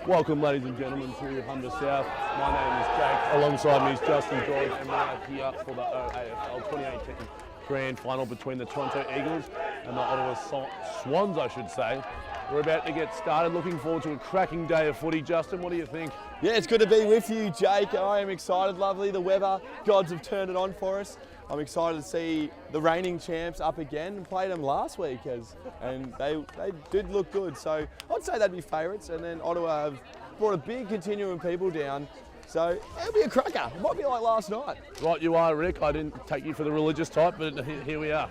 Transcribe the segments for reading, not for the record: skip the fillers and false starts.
Welcome, ladies and gentlemen, to Humber South. My name is Jake. Alongside me is Justin George, and we are here for the AFL 2018 Grand Final between the Toronto Eagles and the Ottawa Swans, I should say. We're about to get started. Looking forward to a cracking day of footy. Justin, what do you think? Yeah, it's good to be with you, Jake. I am excited. Lovely. The weather gods have turned it on for us. I'm excited to see the reigning champs up again and played them last week, and they did look good. So I'd say they'd be favourites. And then Ottawa have brought a big continuum of people down. So it'll be a cracker. It might be like last night. Right you are, Rick. I didn't take you for the religious type, but here we are.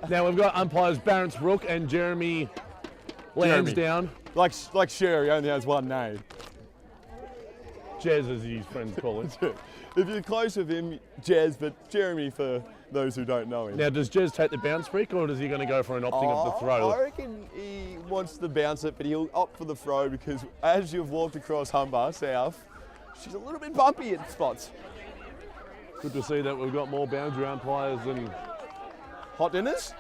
Now we've got umpires Barrence Brook and Jeremy Lansdowne. Like Sherry only has one name. Jez, as his friends call it. If you're close with him, Jez, but Jeremy for those who don't know him. Now, does Jez take the bounce freak, or is he going to go for an opting of the throw? I reckon he wants to bounce it, but he'll opt for the throw because as you've walked across Humber South, she's a little bit bumpy at spots. Good to see that we've got more boundary umpires than hot dinners.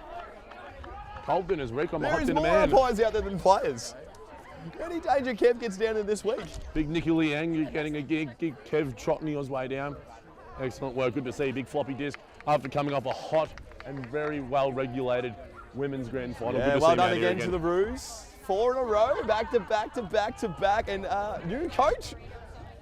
Cold dinners, Rick. I'm a hot dinner man. There is more umpires out there than players. Any danger Kev gets down in this week? Big Nicky Liang, you're getting a gig. Kev trotting his way down. Excellent work. Good to see. Big floppy disc after coming off a hot and very well-regulated women's grand final. Yeah, good to well see done again to the Roos. 4 in a row, back to back to back to back, and new coach.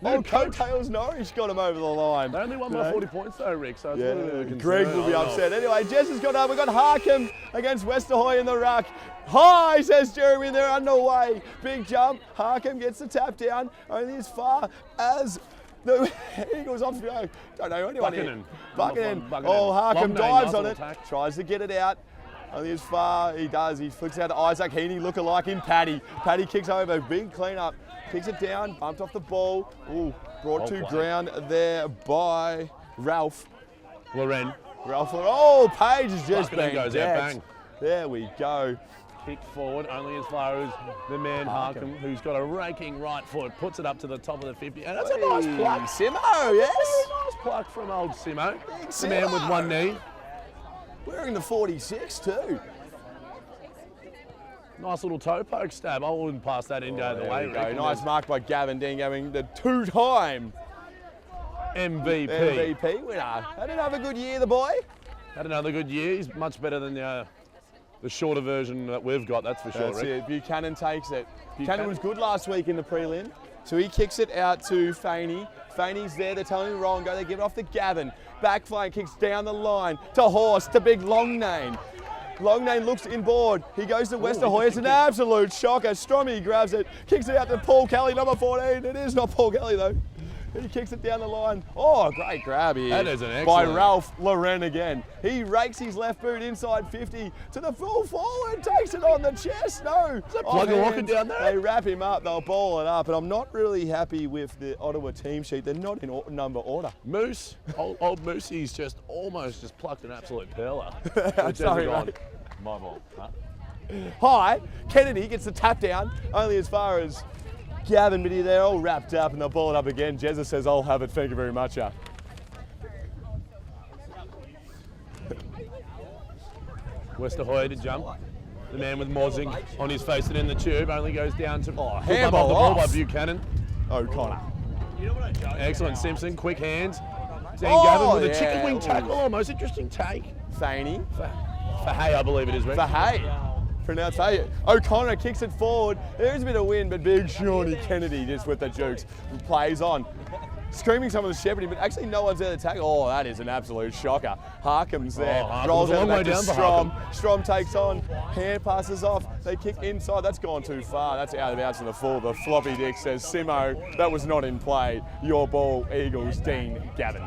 Coattails Norwich got him over the line. They only won by 40 points though, Rick, so it's a little bit of a concern. Greg will be upset. Anyway, Jess has got up. We've got Harkham against Westerhoy in the ruck. High, says Jeremy, they're underway. Big jump. Harkham gets the tap down, only as far as the Eagles off the go. Don't know anyone here. Buckingham. Oh, Harkham dives on it, tries to get it out. Only as far, he does. He flicks out to Isaac Heaney, look-alike in Paddy. Paddy kicks over, big clean-up. Kicks it down, bumped off the ball. Ooh, brought to ground there by Ralph. Loren. Ralph, oh, Page is just bang. Goes out, bang. There we go. Kick forward, only as far as the man Harkham, who's got a raking right foot, puts it up to the top of the 50. And that's a nice pluck. Simo, yes. Very nice pluck from old Simo. The man with one knee. Wearing the 46 too. Nice little toe poke stab. I wouldn't pass that in the way. Nice mark by Gavin Dean, having the two-time MVP winner. Had another good year, the boy. Had another good year. He's much better than the shorter version that we've got, that's for sure, That's it. Buchanan takes it. Buchanan was good last week in the prelim, so he kicks it out to Faney. Faney's there, they're telling him wrong, they give it off to Gavin. Back flank, kicks down the line to Horse, to big Longnane. Longnane looks inboard. He goes to Westerhoy. It's an absolute shocker. Strommy grabs it, kicks it out to Paul Kelly, number 14. It is not Paul Kelly though. He kicks it down the line. Oh, great grab here. That is an excellent. By Ralph Loren again. He rakes his left boot inside 50 to the full forward, takes it on the chest. No. Plug a rocket down there. They wrap him up, they'll ball it up. And I'm not really happy with the Ottawa team sheet. They're not in number order. Moose, old Moosey's just almost plucked an absolute pearler. Sorry, mate. My fault. Huh? High, Kennedy gets the tap down, only as far as Gavin, but they're all wrapped up and they'll ball it up again. Jezza says, I'll have it, thank you very much. Westerhoy to jump. The man with more zinc on his face than in the tube only goes down to handball the ball by Buchanan. O'Connor. Excellent, Simpson, quick hands. Gavin with a chicken wing tackle, most interesting take. Faney. Fahey, I believe it is, Rick. Fahey. Pronounced Fahey. O'Connor kicks it forward. There's a bit of wind, but big Shawnee Kennedy just with the jukes. Plays on. Screaming some of the shepherding, but actually no one's there to tackle. Oh, that is an absolute shocker. Harkham's there. Rolls out back to Strom. Strom takes on. Hand passes off. They kick inside. That's gone too far. That's out of bounds in the full. The floppy dick says, Simo, that was not in play. Your ball, Eagles, Dean Gavin.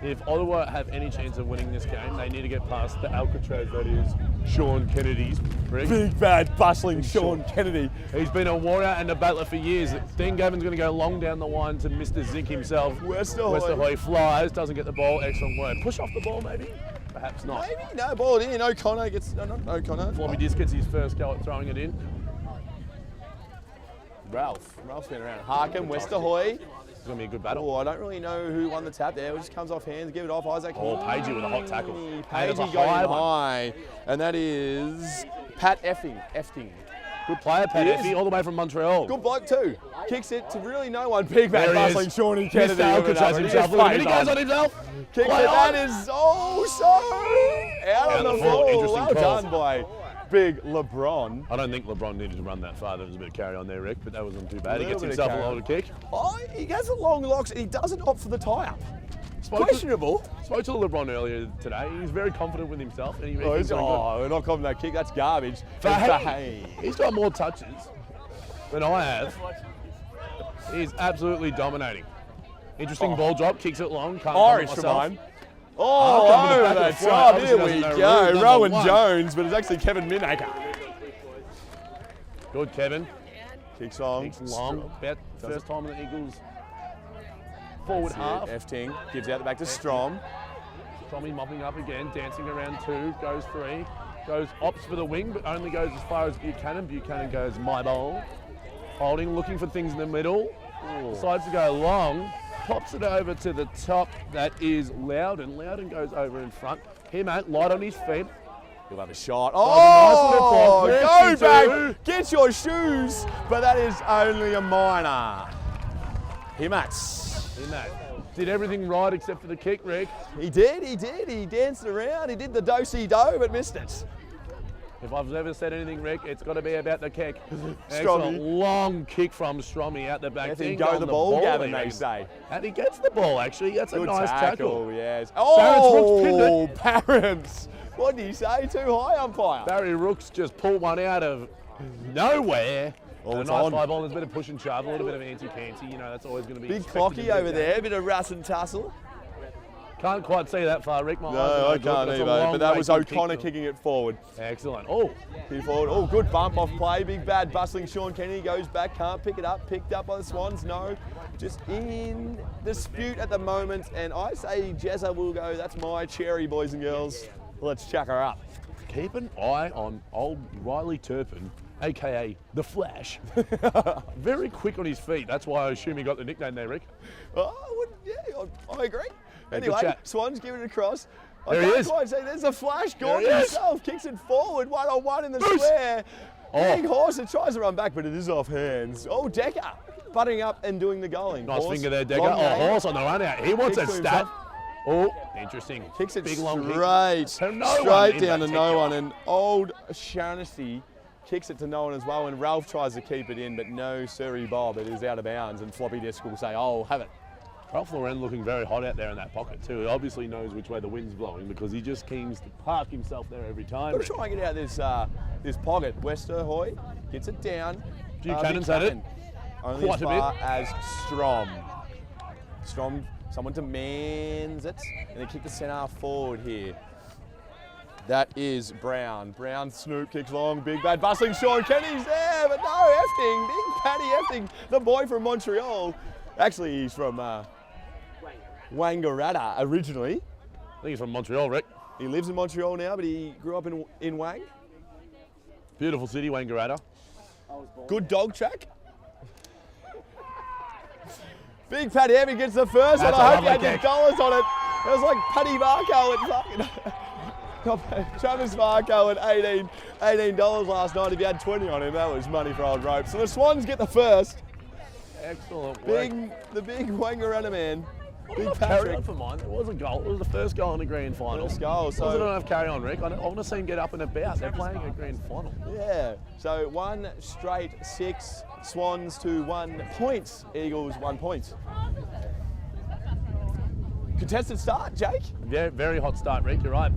If Ottawa have any chance of winning this game, they need to get past the Alcatraz that is Sean Kennedy's rig. Big, bad, bustling Sean Kennedy. He's been a warrior and a battler for years. Dean Gavin's going to go long down the line to Mr. Zink himself. Westerhoy flies, doesn't get the ball. Excellent work. Push off the ball, maybe? Perhaps not. Maybe, no ball in. O'Connor gets, not O'Connor. Floppy Disc gets his first go at throwing it in. Ralph's been around. Harkham, Westerhoy. It's going to be a good battle. Oh, I don't really know who won the tap there. It just comes off hands, give it off. Isaac. Oh, Pagey with a hot tackle. Pagey going high. And that is Pat Efting. Good player, Pat He Effie, is. all the way from Montreal. Good bloke too. Kicks it to really no one. Big There man he bustling is. Shawnee Kennedy. Mr. Alcatraz himself. Look at him. He goes on himself. Kicks it. Play That on. is so out on the ball. Interesting Well calls. done by big LeBron. I don't think LeBron needed to run that far. There was a bit of carry on there, Rick, but that wasn't too bad. He Little gets bit of himself a carry loaded kick. Oh, he has the long locks and he doesn't opt for the tie-up. Spoke to- Questionable. Spoke to LeBron earlier today. He's very confident with himself. And Oh, he's doing good. we're not calling that kick. That's garbage. Fahey. He's got more touches than I have. He's absolutely dominating. Interesting ball drop, kicks it long. Can't Irish comment for myself. mine. Oh, coming over back the and front. top. Obviously Here we doesn't know go. rule number Rowan 1. Jones, but it's actually Kevin Minaker. Good, Kevin. Kicks long. Kicks long. About first time in the Eagles forward half. Efting gives out the back to Strom. Tommy mopping up again, dancing around 2, goes 3, goes opts for the wing, but only goes as far as Buchanan. Buchanan goes my ball. Holding, looking for things in the middle. Decides to go long, pops it over to the top. That is Loudon. Loudon goes over in front. Himmat, light on his feet. He'll have a shot. a nice little Oh, block. go 32. back. Get your shoes. But that is only a minor. Himmats. Himmat did everything right except for the kick, Rick. He did. He danced around. He did the do-si-do, but missed it. If I've ever said anything, Rick, it's got to be about the kick. Strommy. Excellent long kick from Strommy out the back. Let him Didn't go on the ball, Gavin, he they reckon. say. And he gets the ball, actually. That's a Good nice tackle. yes. Barrett's Parents. What did he say? Too high, umpire. Barry Rooks just pulled one out of nowhere. Oh, And a it's nice on. fly ball. There's a bit of push and shove, a little bit of anti-canty. You know, that's always going to be Big expected in clocky a over game. there. A bit of Russ and Tussle. Can't quite see that far, Rick. My eyes No, are I good, can't it's a either. long But that way was to O'Connor kick them. kicking it forward. Excellent. Oh, Kick forward. Oh, good bump off play. Big bad bustling Sean Kennedy goes back. Can't pick it up. Picked up by the Swans. No. Just in dispute at the moment. And I say Jezza will go. That's my cherry, boys and girls. Let's chuck her up. keep an eye on old Riley Turpin, a.k.a. The Flash. Very quick on his feet. That's why I assume he got the nickname there, Rick. I agree. Good Anyway, chat. Swans give it across. There I he can't is. quite say there's a Flash. There Gordon he is. himself kicks it forward, 1-on-1 in the Bruce. square. Oh. Big horse, it tries to run back, but it is off hands. Oh, Decker, butting up and doing the goaling. Nice Horse, finger there, Decker. long Oh, game. horse on the run out. He wants a Kicks to stat. himself. Oh, interesting. Kicks it Big long kick. straight, To no one straight in down that to no kick. one. And old Shaughnessy kicks it to no one as well. And Ralph tries to keep it in, but no, Surrey Bob, it is out of bounds. And Floppy Disc will say, oh, have it. Ralph Lauren looking very hot out there in that pocket too. He obviously knows which way the wind's blowing because he just seems to park himself there every time. Got to try and get out this this pocket. Westerhoy gets it down. Buchanan's had it. Buchanan, only Quite as a far bit. as Strom. Strom, someone demands it, and they kick the centre forward here. That is Brown. Brown, Snoop kicks long, big bad bustling. Sean Kenny's there, but no, Efting, big Paddy Efting, the boy from Montreal. Actually, he's from Wangaratta originally. I think he's from Montreal, Rick. He lives in Montreal now, but he grew up in Wang. Beautiful city, Wangaratta. Good dog track. Big Paddy Evie gets the first, and That's I a hope he had lovely the kick. dollars on it. It was like Paddy Marco and Travis Marco at $18 last night. If you had 20 on him, that was money for old rope. So the Swans get the first. Excellent work. The big Wangaratta man. Big Enough carry Patrick. on for mine. It was a goal. It was the first goal in the grand final. First goal, so- Wasn't enough carry on, Rick. I want to see him get up and about. They're playing a grand final. Yeah. So 1 straight 6. Swans to 1 point. Eagles 1 point. Contested start, Jake. Yeah, very hot start, Rick. You're right.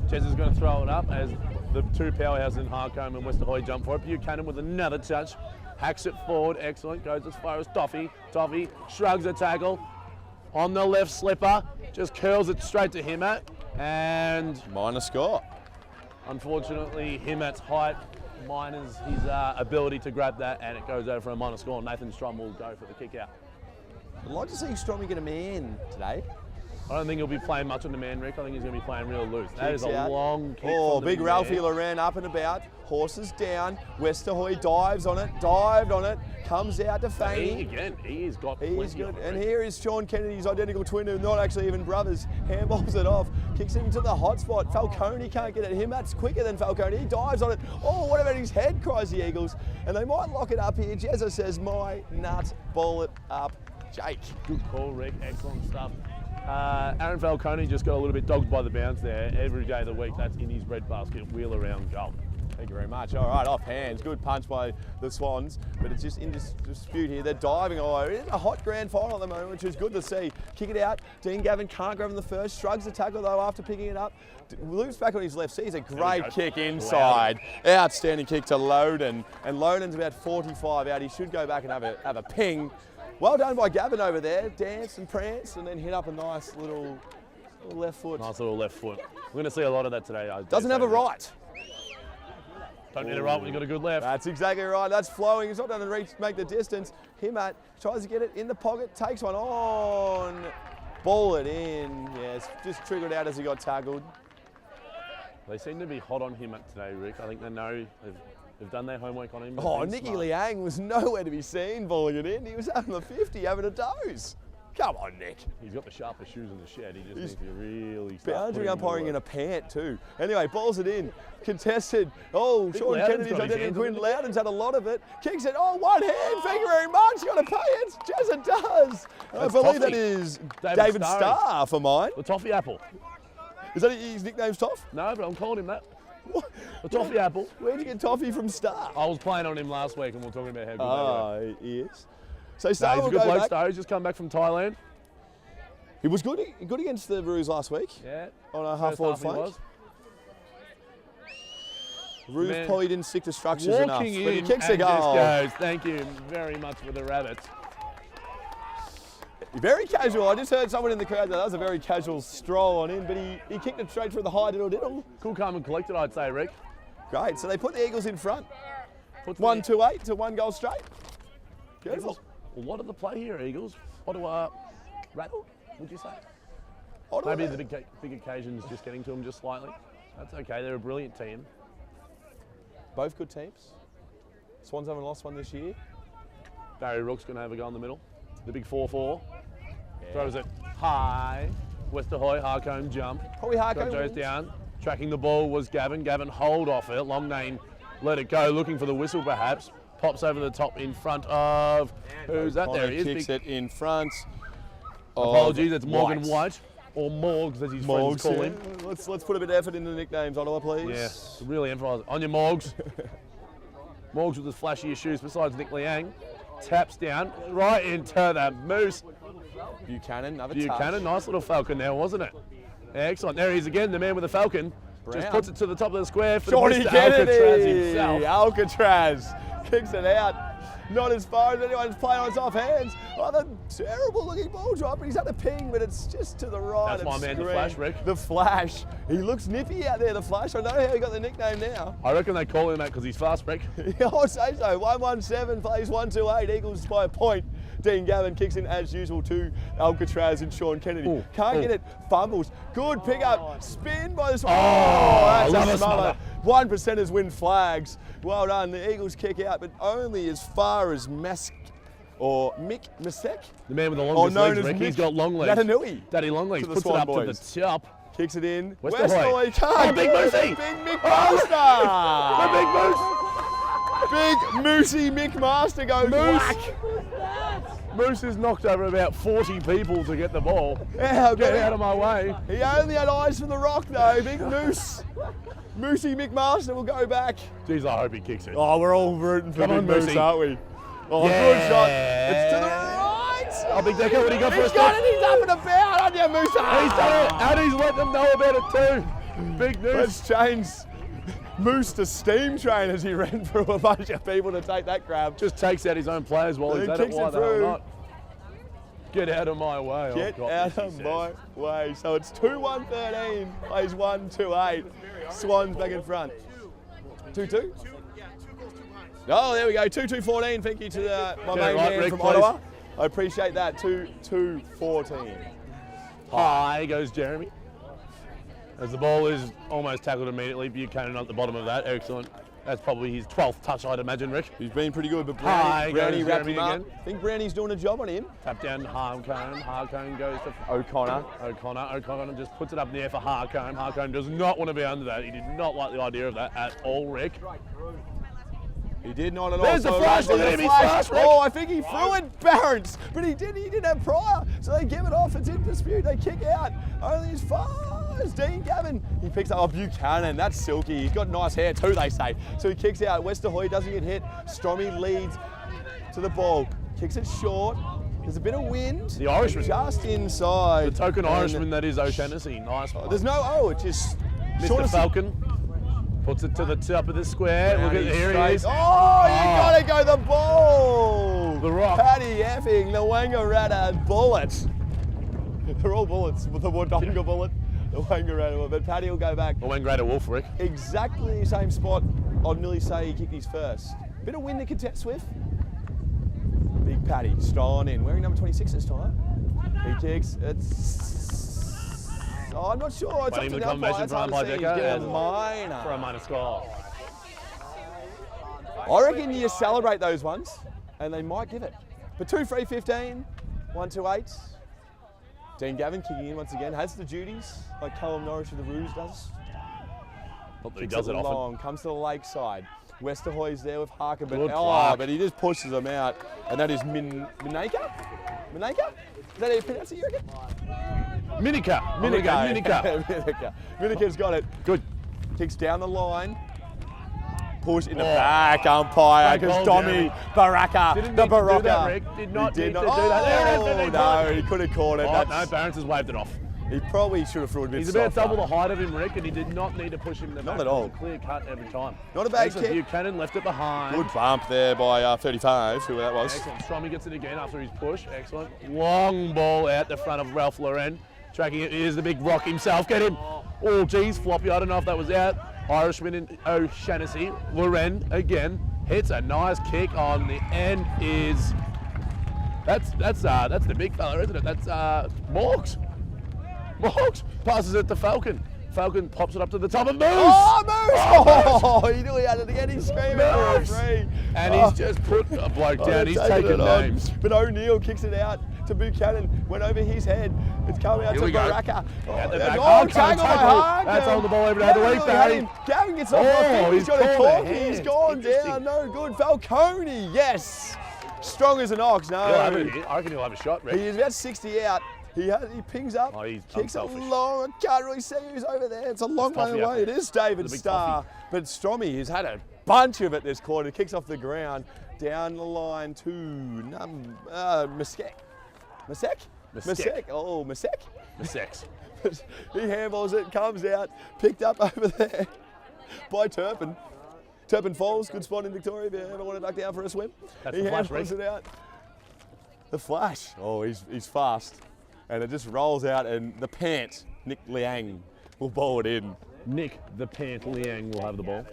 Jez is going to throw it up as the two powerhouses in Harcombe and Westerhoy jump for it. Buchanan with another touch. Hacks it forward. Excellent. Goes as far as Toffee. Toffee shrugs a tackle. On the left slipper. Just curls it straight to Himmat. And Minor score. unfortunately, Himmat's height minus his ability to grab that, and it goes over for a minor score. Nathan Strom will go for the kick out. I'd like to see Strommy get a man today. I don't think he'll be playing much on the man, Rick. I think he's going to be playing real loose. That is Kicks a out. long kick. Oh, from the big man. Ralphie ran up and about. Horses down. Westerhoy dives on it, dived on it, comes out to He, Faney. again, he has got He is plenty good. of it, And Rick. here is Sean Kennedy's identical twin, who are not actually even brothers. Handballs it off. Kicks it into the hot spot. Falcone can't get it. Himmat's quicker than Falcone. He dives on it. Oh, what about his head, cries the Eagles. And they might lock it up here. Jezza says, my nut, ball it up. Jake. Good call, Rick. Excellent stuff. Aaron Falcone just got a little bit dogged by the bounce there. Every day of the week, that's in his breadbasket. Wheel around goal. Thank you very much. All right, off hands. Good punch by the Swans, but it's just in dispute here. They're diving all over. It's a hot grand final at the moment, which is good to see. Kick it out. Dean Gavin can't grab him the first. Shrugs the tackle, though, after picking it up. Loops back on his left. Sees a great kick inside. Outstanding kick to Loden. And Loden's about 45 out. He should go back and have a ping. Well done by Gavin over there. Dance and prance and then hit up a nice little left foot. Nice little left foot. We're going to see a lot of that today. Doesn't have a right. Don't need a right when you've got a good left. That's exactly right. That's flowing. It's not going to reach, make the distance. Himmat tries to get it in the pocket, takes one on. Ball it in. Yes, just triggered out as he got tackled. They seem to be hot on him today, Rick. I think they know they've done their homework on him. They've Oh, been Nicky smart. Liang was nowhere to be seen balling it in. He was having the 50, having a doze. Come on, Nick. He's got the sharpest shoes in the shed. He just needs to really start Boundary putting umpiring the in a work. pant too. Anyway, balls it in. Contested. Oh, Sean Loudon's Kennedy's got his identical hands twin. on it. Loudon's had a lot of it. Kicks it. Oh, one hand. Thank you very much. Got to pay it. Yes, it does. I That's believe that Toffee. is David David Starr. Starr for mine. The toffee apple. Is that his nickname's Toff? No, but I'm calling him that. What? The toffee apple. Where'd you get Toffee from Starr? I was playing on him last week and we were talking about how good Oh, he is. So they were. Starr He's a will good go bloke, back. Starr. He's just come back from Thailand. He was good against the Roos last week. Yeah. On a half-forward First half he flank. was. Roos Man. probably didn't stick to structures enough. Walking But he in kicks a and just goal. goes. Thank you very much for the rabbits. Very casual. I just heard someone in the crowd that was a very casual stroll on in, but he kicked it straight through the high diddle. Cool, calm and collected, I'd say, Rick. Great. So they put the Eagles in front. Puts 1-2-8 to 1 goal straight. the Beautiful. Eagles. A lot of the play here, Eagles. Ottawa rattled, would you say? Ottawa. Maybe the big occasions just getting to them just slightly. That's okay. They're a brilliant team. Both good teams. Swans haven't lost one this year. Barry Rook's going to have a go in the middle. The big 4-4. Throws it high. Westerhoy, Harcombe jump. Probably Harco. Goes down. Tracking the ball was Gavin. Gavin hold off it. Long name let it go. Looking for the whistle perhaps. Pops over the top in front of... Who's that? There he is. Kicks it in front. Apologies, it's Morgan White. Or Morgs as his friends call him. Let's put a bit of effort into the nicknames, Ottawa, please. Yeah, really emphasise on your Morgs. Morgs with the flashiest shoes besides Nick Liang. Taps down right into the Moose. Buchanan, another Buchanan, touch. nice little falcon there, wasn't it? Excellent. There he is again, the man with the falcon. Just Brown. puts it to the top of the square for Johnny Mr. Alcatraz Kennedy. himself. Alcatraz kicks it out. Not as far as anyone's playing on its off hands. Oh, the terrible looking ball drop. He's had a ping, but it's just to the right. That's my of man, the screen. Flash, Rick. The Flash. He looks nippy out there, the Flash. I know how he got the nickname now. I reckon they call him that because he's fast, Rick. I would say so. 1-1-7 plays 1-2-8. Eagles by a point. Dean Gavin kicks in as usual to Alcatraz and Sean Kennedy. Ooh, Can't ooh. get it. Fumbles. Good pick up. Spin by the... I that's love a a smother. smother. 1%ers win flags. Well done. The Eagles kick out, but only as far as Mask or Mick Masek. The man with the Or longest known legs, as Rick. Mick He's got long legs. Natanui. Daddy long legs. To the Puts it Swan up boys. to the top. Kicks it in. Westerhoy. Westerhoy can't Big get it. Moosey. Big Mick The big Master. Moose. Big Moosey Mick Master goes Moose. whack. Moose has knocked over about 40 people to get the ball. Yeah, Get out of my way. He only had eyes for the rock though. Big Moose. Moosey McMaster will go back. Jeez, I hope he kicks it. Oh, we're all rooting for Come Big on, Moose, Moosey. aren't we? Oh, Yeah. good shot. It's to the right. Oh, Big Decker, what do you got for He's us? got it. He's up and about. On you, Moose. He's done it, and he's let them know about it too. Big news. Let's change Moose to steam train as he ran through a bunch of people to take that grab. Just takes out his own players while And he's he at it. kicks Why it the hell through. not? Get out of my way. Get oh, God, out yes, he of says. my way. So it's 2-1-13, plays 1-2-8. Swans back in front. 2-2? Oh, there we go. 2-2-14. Thank you to my Get it main right, man Rick, from please. Ottawa. I appreciate that. 2-2-14. High goes Jeremy. As the ball is almost tackled immediately, Buchanan at the bottom of that. Excellent. That's probably his 12th touch, I'd imagine, Rick. He's been pretty good, but High Brownie goes wrapped Jeremy him up. again. I think Brownie's doing a job on him. Tap down Harcombe. Harcombe goes to O'Connor. O'Connor just puts it up in the air for Harcombe. Harcombe does not want to be under that. He did not like the idea of that at all, Rick. He did not at all. There's the flash, look at him, he's flash, Rick. Oh, I think he threw it, Barons, but he didn't have prior, so they give it off, it's in dispute, they kick out, only as far as Dean Gavin. He picks up, Buchanan, that's silky, he's got nice hair too, they say. So he kicks out, Westerhoy doesn't get hit, Stromy leads to the ball, kicks it short, there's a bit of wind. The Irishman. Just inside. The token Irishman that is O'Shaughnessy, nice one. There's no, it's just... Mr. Falcon. Puts it to the top of the square. Look at here he is. Oh, you gotta go the ball! The Rock. Paddy effing the Wangaratta bullet. They're all bullets. The Wodonga bullet, the Wangaratta bullet. But Paddy will go back. The Wangaratta Wolf, Rick. Exactly the same spot. I'd nearly say he kicked his first. Bit of wind to contest with. Big Paddy, strolling in. Wearing number 26 this time. He kicks. Oh, I'm not sure. It's up to the umpire. It's hard to see. He's getting a minor. For a minor score. I reckon you celebrate those ones, and they might give it. But 2 free 15, 1 to 8. Dean Gavin kicking in once again, has the duties like Callum Norris of the Roos does. Not that he does it often. Comes to the lakeside. Westerhoy's there with Harker, Good but he just pushes them out, and that is Minaka? Minaka? Is that how you pronounce it, you reckon? Minica. Minika's got it. Good. Kicks down the line. Push in the back, umpire, because Tommy Baraka, the Baraka. Did not need to do that. Oh, no, he could have caught it. Oh, no, Barons has waved it off. He probably should have threw it a bit He's about softer. double the height of him, Rick, and he did not need to push him in the back. Not at all. It was a clear cut every time. Not a bad Excellent. kick. Buchanan left it behind. Good bump there by 35, whoever that was. Excellent. Stromy gets it again after his push. Excellent. Long ball out the front of Ralph Loren. Tracking it. Here's the big Rock himself. Get him. Oh, geez, floppy. I don't know if that was out. Irishman and O'Shaughnessy. Loren again hits a nice kick on the end. That's the big fella, isn't it? That's Morgs. Morgs passes it to Falcon. Falcon pops it up to the top of Moose. Oh, Moose! Oh, he knew he had it again. He's screaming for a free. And he's just put a bloke down. He's taking names. But O'Neill kicks it out to Buchanan. Went over his head. It's coming out to Baraka. At the back. Tackle by Harker. That's on the ball every day of the week, Barry. Gavin gets off. I think he's got a cork. He's gone Interesting. down. No good. Falcone, yes. Strong as an ox. No. I reckon he'll have a shot, Rick. He is about 60 out. He pings up, kicks it long. I can't really see who's over there. It's a long way away. It is David Starr. But Stromy has had a bunch of it this quarter. Kicks off the ground, down the line to Masek. Oh, Masek. Masek. He handballs it, comes out, picked up over there by Turpin. Turpin Falls, good spot in Victoria if you ever want to duck down for a swim. That's He the flash, handballs Rick. it out. The flash. Oh, he's fast. And it just rolls out, and the pant, Nick Liang, will bowl it in. Nick, the Pant Liang, will have the ball.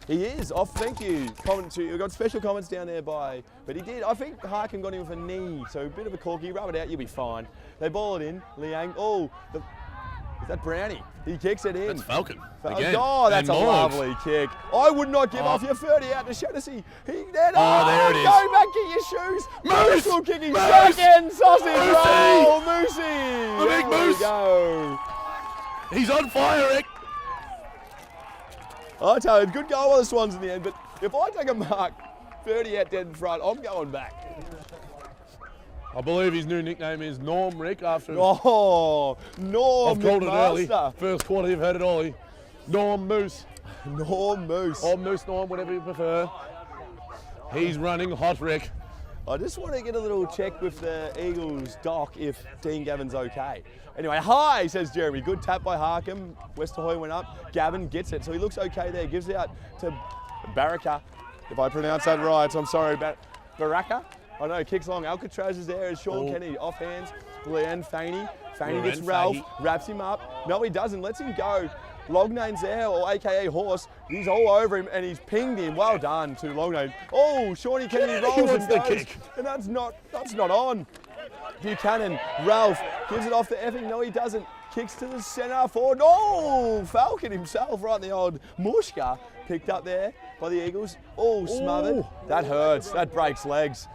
He is off. Thank you. We've got special comments down there but he did. I think Harkin got him with a knee, so a bit of a corky. Rub it out, you'll be fine. They ball it in. Liang. Oh, is that Brownie? He kicks it in. That's Falcon. Again. Oh, that's And a Morgs. lovely kick. I would not give off your 30 out to Shaughnessy. There it is. Go back, get your shoes. Moose! Will kick his Moose! second sausage Moosey! roll. Moosey. The big There we Moose. go. He's on fire, Rick. I tell you, good goal by the Swans in the end, but if I take a mark 30 out dead in front, I'm going back. I believe his new nickname is Norm, Rick, after Oh, Norm I've called it early. McMaster. First quarter, you've heard it all. Norm Moose. Norm Moose. Or Moose Norm, whatever you prefer. He's running hot, Rick. I just want to get a little check with the Eagles doc if Dean Gavin's okay. Anyway, hi, says Jeremy. Good tap by Harkham. Westerhoy went up. Gavin gets it, so he looks okay there. Gives it out to Baraka. If I pronounce that right, I'm sorry. Baraka? I know, kicks long. Alcatraz is there as Sean Kennedy. Off hands. Leanne Faney. Faney gets Ralph. Wraps him up. No, he doesn't. Lets him go. Lognane's there, or AKA Horse. He's all over him and he's pinged him. Well done to Lognane. Oh, Shawnee Kennedy rolls and the goes. kick. And that's not on. Buchanan, Ralph gives it off to Effing. No, he doesn't. Kicks to the centre forward. No! Falcon himself right in the old mushka. Picked up there by the Eagles. Oh, smothered. Ooh. That hurts. That breaks legs.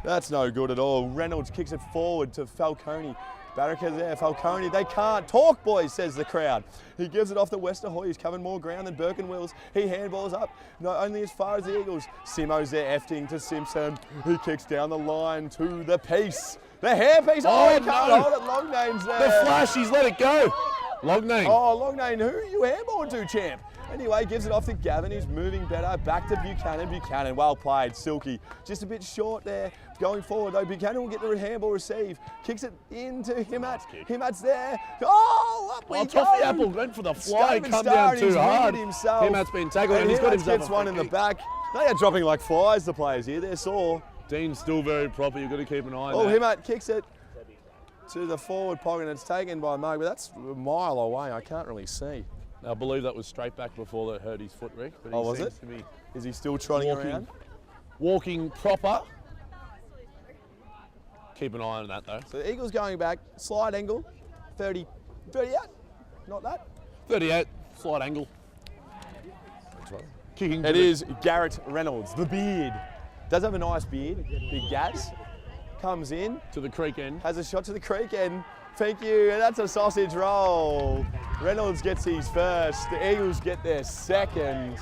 That's no good at all. Reynolds kicks it forward to Falcone. Barraca there, Falcone, they can't talk, boys, says the crowd. He gives it off to Westerhoy, he's covered more ground than Birkenwills. He handballs up, not only as far as the Eagles. Simo's there, Efting to Simpson. He kicks down the line to the piece. The hairpiece, oh, he can't hold it, Longnane's there. The flashies, let it go. Longnane. Oh, Longnane, who are you handballing to, champ? Anyway, gives it off to Gavin, he's moving better. Back to Buchanan. Buchanan, well played, Silky. Just a bit short there. Going forward though, Buchanan will get the handball receive. Kicks it into Himmat. Himmat's there. Oh, up we go. Toffee Apple went for the fly, come down too hard. Himmat's been tackled and he's got himself gets one in the back. They are dropping like flies, the players here. They're sore. Dean's still very proper, you've got to keep an eye on Oh, that. Himmat kicks it to the forward pocket. It's taken by Mug, but that's a mile away. I can't really see. I believe that was straight back before that hurt his foot, Rick. But he was seems it? to be Is he still trotting around? Walking proper. Keep an eye on that though. So the Eagles going back, slide angle, 38, not that. 38, slight angle. Kicking. It is Garrett Reynolds, the beard. Does have a nice beard, big Gaz. Comes in, to the creek end. has a shot to the creek end. Thank you, and that's a sausage roll. Reynolds gets his first, the Eagles get their second.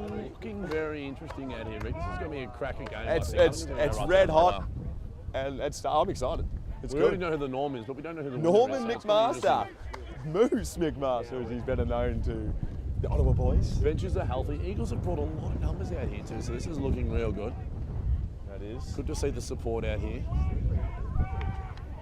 Looking very interesting out here, Rick. This is going to be a cracker game. It's red hot, and I'm excited. It's We good. already know who the norm is, but we don't know who the Norman winner is, so it's gonna be McMaster. Moose McMaster, as he's better known to the Ottawa boys. Benches are healthy. Eagles have brought a lot of numbers out here too, so this is looking real good. That is. Good to see the support out here.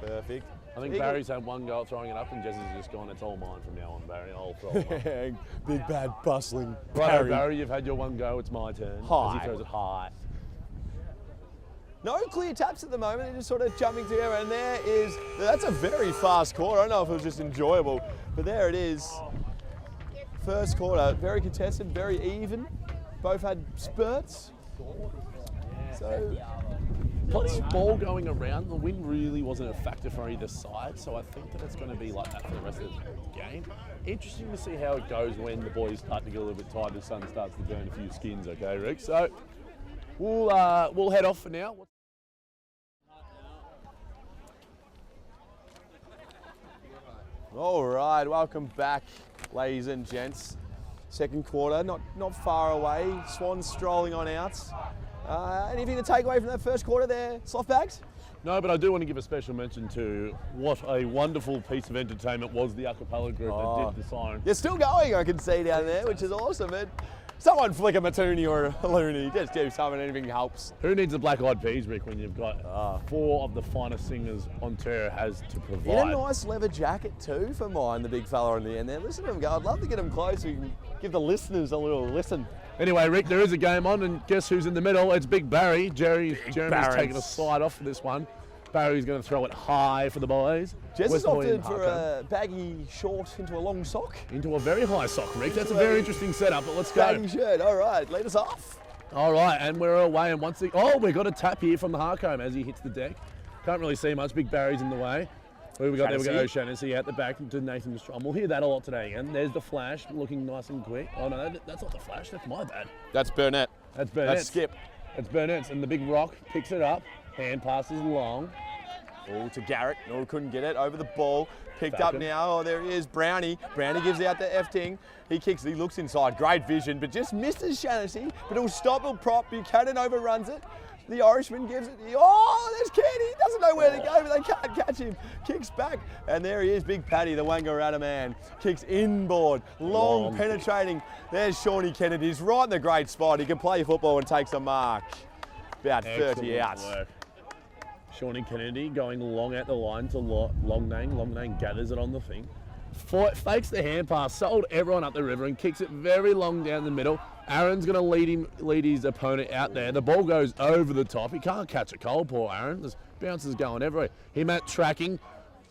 Perfect. I think Barry's had one go at throwing it up, and Jess has just gone, it's all mine from now on, Barry. I'll throw it up. Big bad bustling Right, Barry, you've had your one go, it's my turn. High. As he throws it high. No clear taps at the moment, they're just sort of jumping together, and that's a very fast quarter. I don't know if it was just enjoyable, but there it is. First quarter, very contested, very even. Both had spurts. So, Plenty of ball going around. The wind really wasn't a factor for either side, so I think that it's going to be like that for the rest of the game. Interesting to see how it goes when the boys start to get a little bit tired, the sun starts to burn a few skins, okay, Rick? So we'll head off for now. all right, welcome back, ladies and gents. Second quarter, not far away. Swans strolling on out. Anything to take away from that first quarter there, soft bags? No, but I do want to give a special mention to what a wonderful piece of entertainment was the a cappella group that did the siren. You're still going, I can see down there, which is awesome. Someone flick a Matoonie or a Looney, just do something, anything helps. Who needs the Black Eyed Peas, Rick, when you've got four of the finest singers Ontario has to provide? In a nice leather jacket too for mine, the big fella on the end there. Listen to him go, I'd love to get him close so we can give the listeners a little listen. Anyway, Rick, there is a game on, and guess who's in the middle? It's Big Barry. Jeremy's taking a slide off for this one. Barry's going to throw it high for the boys. Jess has opted for a baggy short into a long sock. Into a very high sock, Rick. That's a very interesting setup, but let's go. Baggy shirt, all right, lead us off. All right, and we're away, and we've got a tap here from the Harcombe as he hits the deck. Can't really see much. Big Barry's in the way. Who we got there? We got O'Shannessy out the back to Nathan Strom. We'll hear that a lot today again. There's the flash, looking nice and quick. Oh no, that's not the flash. That's my bad. That's Burnett. That's Burnett. That's Skip. That's Burnett's, and the big rock picks it up. Hand passes long. Ball to Garrett. No, couldn't get it. Over the ball. Picked up now. Oh, there he is. Brownie. Brownie gives out the Efting. He kicks. He looks inside. Great vision, but just misses Shannessy. But he'll stop. He'll prop. Buchanan overruns it. The Irishman gives it. Oh, there's Kenny. He doesn't know where to go, but they can't catch him. Kicks back. And there he is. Big Paddy, the Wangaratta man. Kicks inboard. Long penetrating. There's Shawnee Kennedy. He's right in the great spot. He can play football and takes a mark. About 30 out. Work. Shawnee Kennedy going long out the line to Longnane. Longnane gathers it on the thing. Fakes the hand pass, sold everyone up the river and kicks it very long down the middle. Aaron's going to lead his opponent out there. The ball goes over the top. He can't catch a cold, poor Aaron. There's bounces going everywhere. Himmat tracking.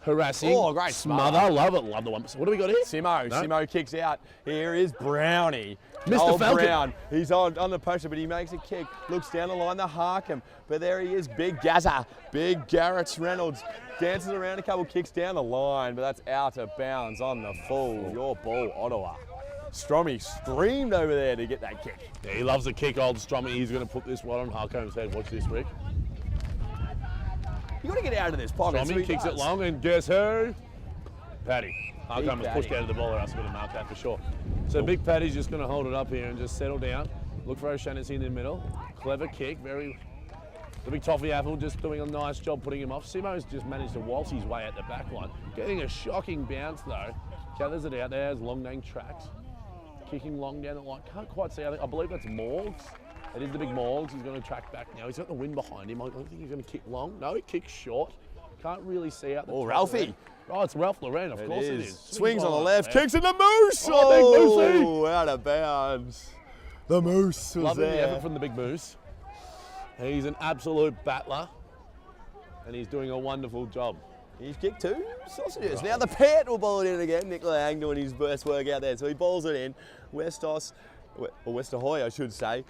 harassing. Oh, great smother. Love it. Love the one. What do we got here? Simo. No. Simo kicks out. Here is Brownie. Mr. Old Falcon. Brown. He's on the pressure, but he makes a kick. Looks down the line to Harkham. But there he is, Big Gazza. Big Garrett Reynolds dances around a couple kicks down the line, but that's out of bounds on the full. Your ball, Ottawa. Strommy streamed over there to get that kick. Yeah, he loves the kick, old Strommy. He's going to put this one on Harcomb's head. Watch this, Rick. You got to get out of this pocket. Strommy kicks it long, and guess who? Paddy. Harcombe was Paddy. pushed out of the ball, or else we're going to mark that for sure. So Big Paddy's just going to hold it up here and just settle down. Look for O'Shannessy in the middle. Clever kick, the big toffee apple just doing a nice job putting him off. Simo's just managed to waltz his way out the back line. Getting a shocking bounce though. Gathers it out there as Long Name tracks. Kicking long down the line. Can't quite see. I believe that's Morgs. It is the big Morgs. He's going to track back now. He's got the wind behind him. I don't think he's going to kick long. No, he kicks short. Can't really see out the top Ralphie. there. Oh, it's Ralph Lauren. Of course it is. Swings on the left, kicks in the Moose. Oh, big Moosey. Out of bounds. The Moose was Loving the there. effort from the big Moose. He's an absolute battler, and he's doing a wonderful job. He's kicked 2 sausages. Right. Now the Pet will bowl it in again. Nick Lang doing his best work out there. So he bowls it in. West Ahoy, I should say,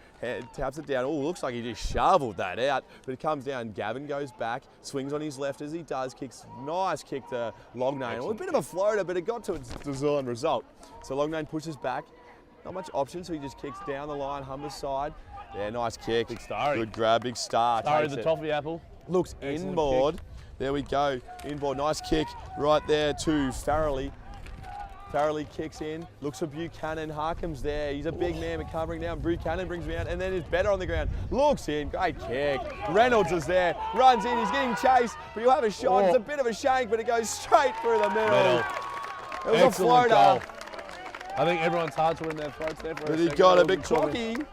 taps it down. Oh, looks like he just shoveled that out. But it comes down. Gavin goes back, swings on his left as he does, kicks, nice kick to Longnane. Well, a bit of a floater, but it got to its designed result. So Longnane pushes back. Not much option, so he just kicks down the line, Humber's side. Yeah, nice kick. Big Starry. Good grab, big star. Starry the toffee apple. Looks Excellent inboard. kick. There we go. Inboard, nice kick right there to Farrelly. Farrelly kicks in, looks for Buchanan. Harkham's there. He's a big man, but can't bring down. Buchanan brings him out, and then is better on the ground. Looks in, great kick. Reynolds is there, runs in, he's getting chased, but he'll have a shot. It's a bit of a shank, but it goes straight through the middle. It was Excellent a floater. goal. I think everyone's hearts were in their throats there for But a he second. got a big clocky.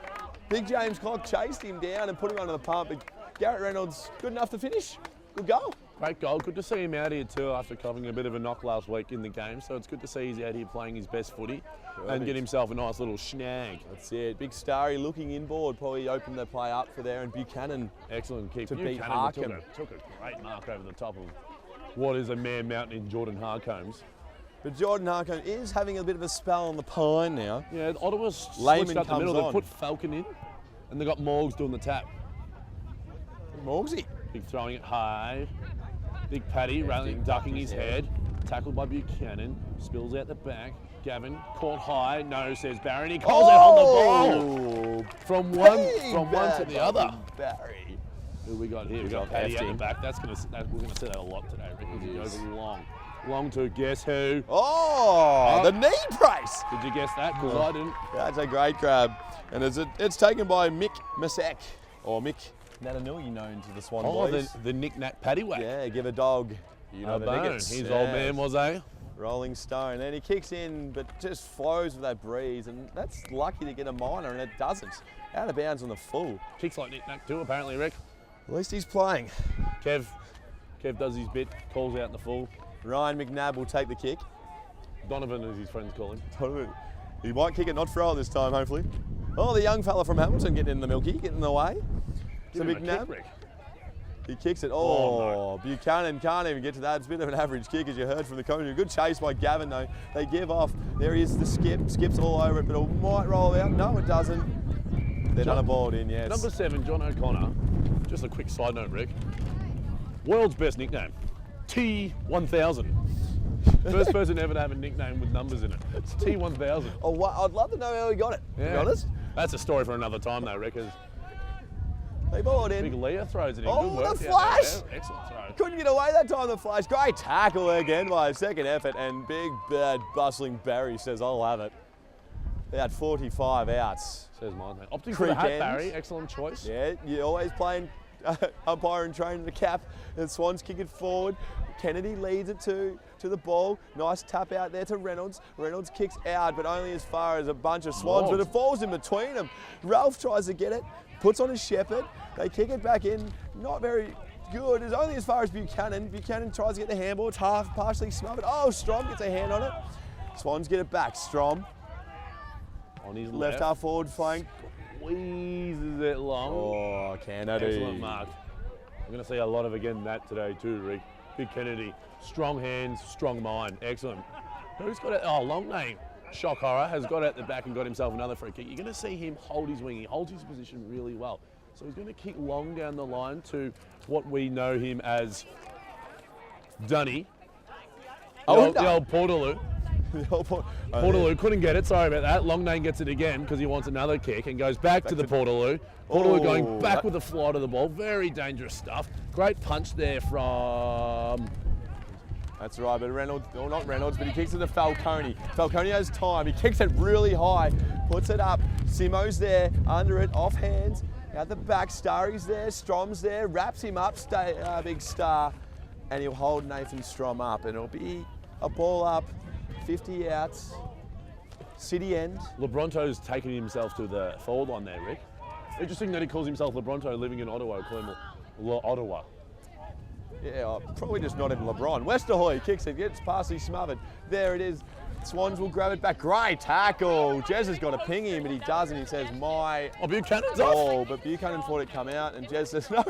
Big James Clock chased him down and put him under the pump. But Garrett Reynolds, good enough to finish. Good goal. Great goal. Good to see him out here too after covering a bit of a knock last week in the game. So it's good to see he's out here playing his best footy and get himself a nice little snag. That's it. Big Starry looking inboard, probably opened the play up for there, and Buchanan. Excellent kick. To beat Buchanan Harkham. took a great mark over the top of what is a man mountain in Jordan Harcombs. But Jordan Harkham is having a bit of a spell on the pine now. Yeah, Ottawa's Layman switched up the comes middle. They on. put Falcon in, and they got Morgs doing the tap. Morgsy. Big throwing it high. Big Paddy rallying, ducking his head. Tackled by Buchanan. Spills out the back. Gavin caught high. No, says Barry. He calls out on the ball. From one to the other. Barry. Who we got here? We got Paddy out the back. We're gonna see that a lot today, Rick. He goes long. Long to guess who? Oh, the knee brace. Did you guess that? Because I didn't. That's a great grab. And it's taken by Mick Masek, or Mick Natanui, known to the Swan boys. The knick-knack paddywhack. Yeah, give a dog. You know A the bone. niggets. His Yeah. old man was a Rolling Stone. And he kicks in, but just flows with that breeze. And that's lucky to get a minor, and it doesn't. Out of bounds on the full. kicks like knick-knack too, apparently, Rick. At least he's playing. Kev does his bit, calls out in the full. Ryan McNabb will take the kick. Donovan, as his friends call him. He might kick it not throw this time, hopefully. Oh, the young fella from Hamilton getting in the milky, getting in the way. So Give him a McNabb, kick, Rick. he kicks it. Oh, Buchanan can't even get to that. It's a bit of an average kick, as you heard from the commentary. Good chase by Gavin, though. They give off. There he is, the skip. Skips all over it, but it might roll out. No, it doesn't. They're not a balled in, yes. Number 7, John O'Connor. Just a quick side note, Rick. World's best nickname, T1000. First person ever to have a nickname with numbers in it. It's T1000. Oh, I'd love to know how he got it, to be honest. That's a story for another time, though, Rick. They ball it Big in. Leah throws it in. Oh, Good work. the Yeah, flash! excellent throw. Couldn't get away that time, the flash. Great tackle again by a second effort, and big, bad, bustling Barry says, I'll have it. About 45 outs. Says mine, mate. Opting for Creek the hat, ends. Barry. Excellent choice. Yeah, you're always playing umpire and training the cap, and Swans kick it forward. Kennedy leads it to the ball. Nice tap out there to Reynolds. Reynolds kicks out, but only as far as a bunch of Swans, but it falls in between them. Ralph tries to get it, puts on his shepherd. They kick it back in, not very good. It's only as far as Buchanan. Buchanan tries to get the handball. It's partially smothered. Oh, Strom gets a hand on it. Swans get it back. Strom On his left half forward flank. Squeezes it long. Oh, Kennedy. Excellent mark. I'm going to see a lot of again that today too, Rick. Big Kennedy. Strong hands, strong mind. Excellent. Who's got it? Oh, long name. Shock horror has got out the back and got himself another free kick. You're going to see him hold his wing. He holds his position really well. So he's going to kick long down the line to what we know him as Dunny. The old Portaloo. Portaloo couldn't get it. Sorry about that. Long name gets it again because he wants another kick and goes back to the Portaloo. Portaloo going back with the fly to the ball. Very dangerous stuff. Great punch there from... That's right, but Reynolds, or not Reynolds, but he kicks it to Falcone. Falcone has time. He kicks it really high, puts it up. Simo's there, under it, off hands. At the back, Starry's there, Strom's there, wraps him up, Big Star, and he'll hold Nathan Strom up, and it'll be a ball up, 50 outs, city end. Lebronto's taken himself to the forward line there, Rick. Interesting that he calls himself Lebronto, living in Ottawa, Ottawa. Yeah, probably just not even LeBron. Westerhoy kicks it, gets past, he's smothered. There it is. Swans will grab it back. Great tackle. Jez has got to ping him, but he doesn't. He says, my Buchanan's ball. off. But Buchanan thought it come out, and Jez says, no,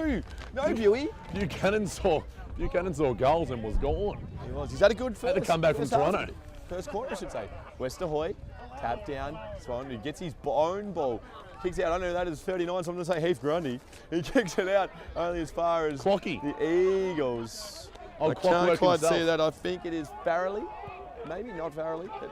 Buey. Buchanan saw goals and was gone. He was. He's had a good first. Had to come back from Toronto. First quarter, I should say. Westerhoy, tap down. Swan, who gets his own ball. Kicks out, I don't know who that is, 39, so I'm going to say Heath Grundy. He kicks it out only as far as Clocky. The Eagles. Oh, I can't quite see that. I think it is Farrelly. Maybe not Farrelly, but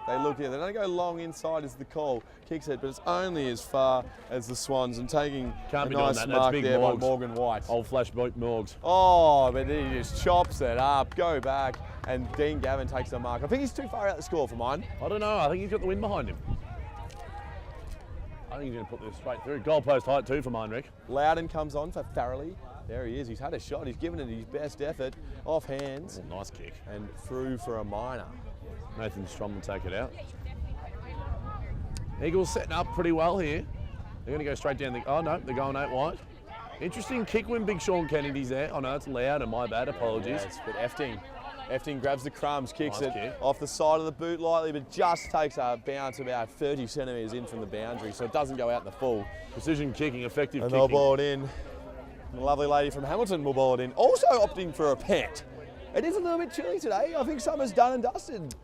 they look here. They don't go long inside is the call. Kicks it, but it's only as far as the Swans and taking a nice mark there by Morgan White. Old flashboat Morgs. Oh, but he just chops it up, go back, and Dean Gavin takes the mark. I think he's too far out the score for mine. I don't know. I think he's got the wind behind him. I think he's going to put this straight through. Goalpost height too for mine, Rick. Loudon comes on for Farrelly. There he is. He's had a shot. He's given it his best effort. Off hands. Oh, nice kick. And through for a minor. Nathan Strom will take it out. Eagles setting up pretty well here. They're going to go straight down the... Oh, no. They're going 8 wide. Interesting kick when Big Sean Kennedy's there. Oh, no. It's loud and my bad. Apologies. Yes, but Efting grabs the crumbs, kicks nice it kick. off the side of the boot lightly, but just takes a bounce about 30 centimetres in from the boundary, so it doesn't go out in the full. Precision kicking, effective kicking. And they'll ball it in. The lovely lady from Hamilton will ball it in. Also opting for a pant. It is a little bit chilly today. I think summer's done and dusted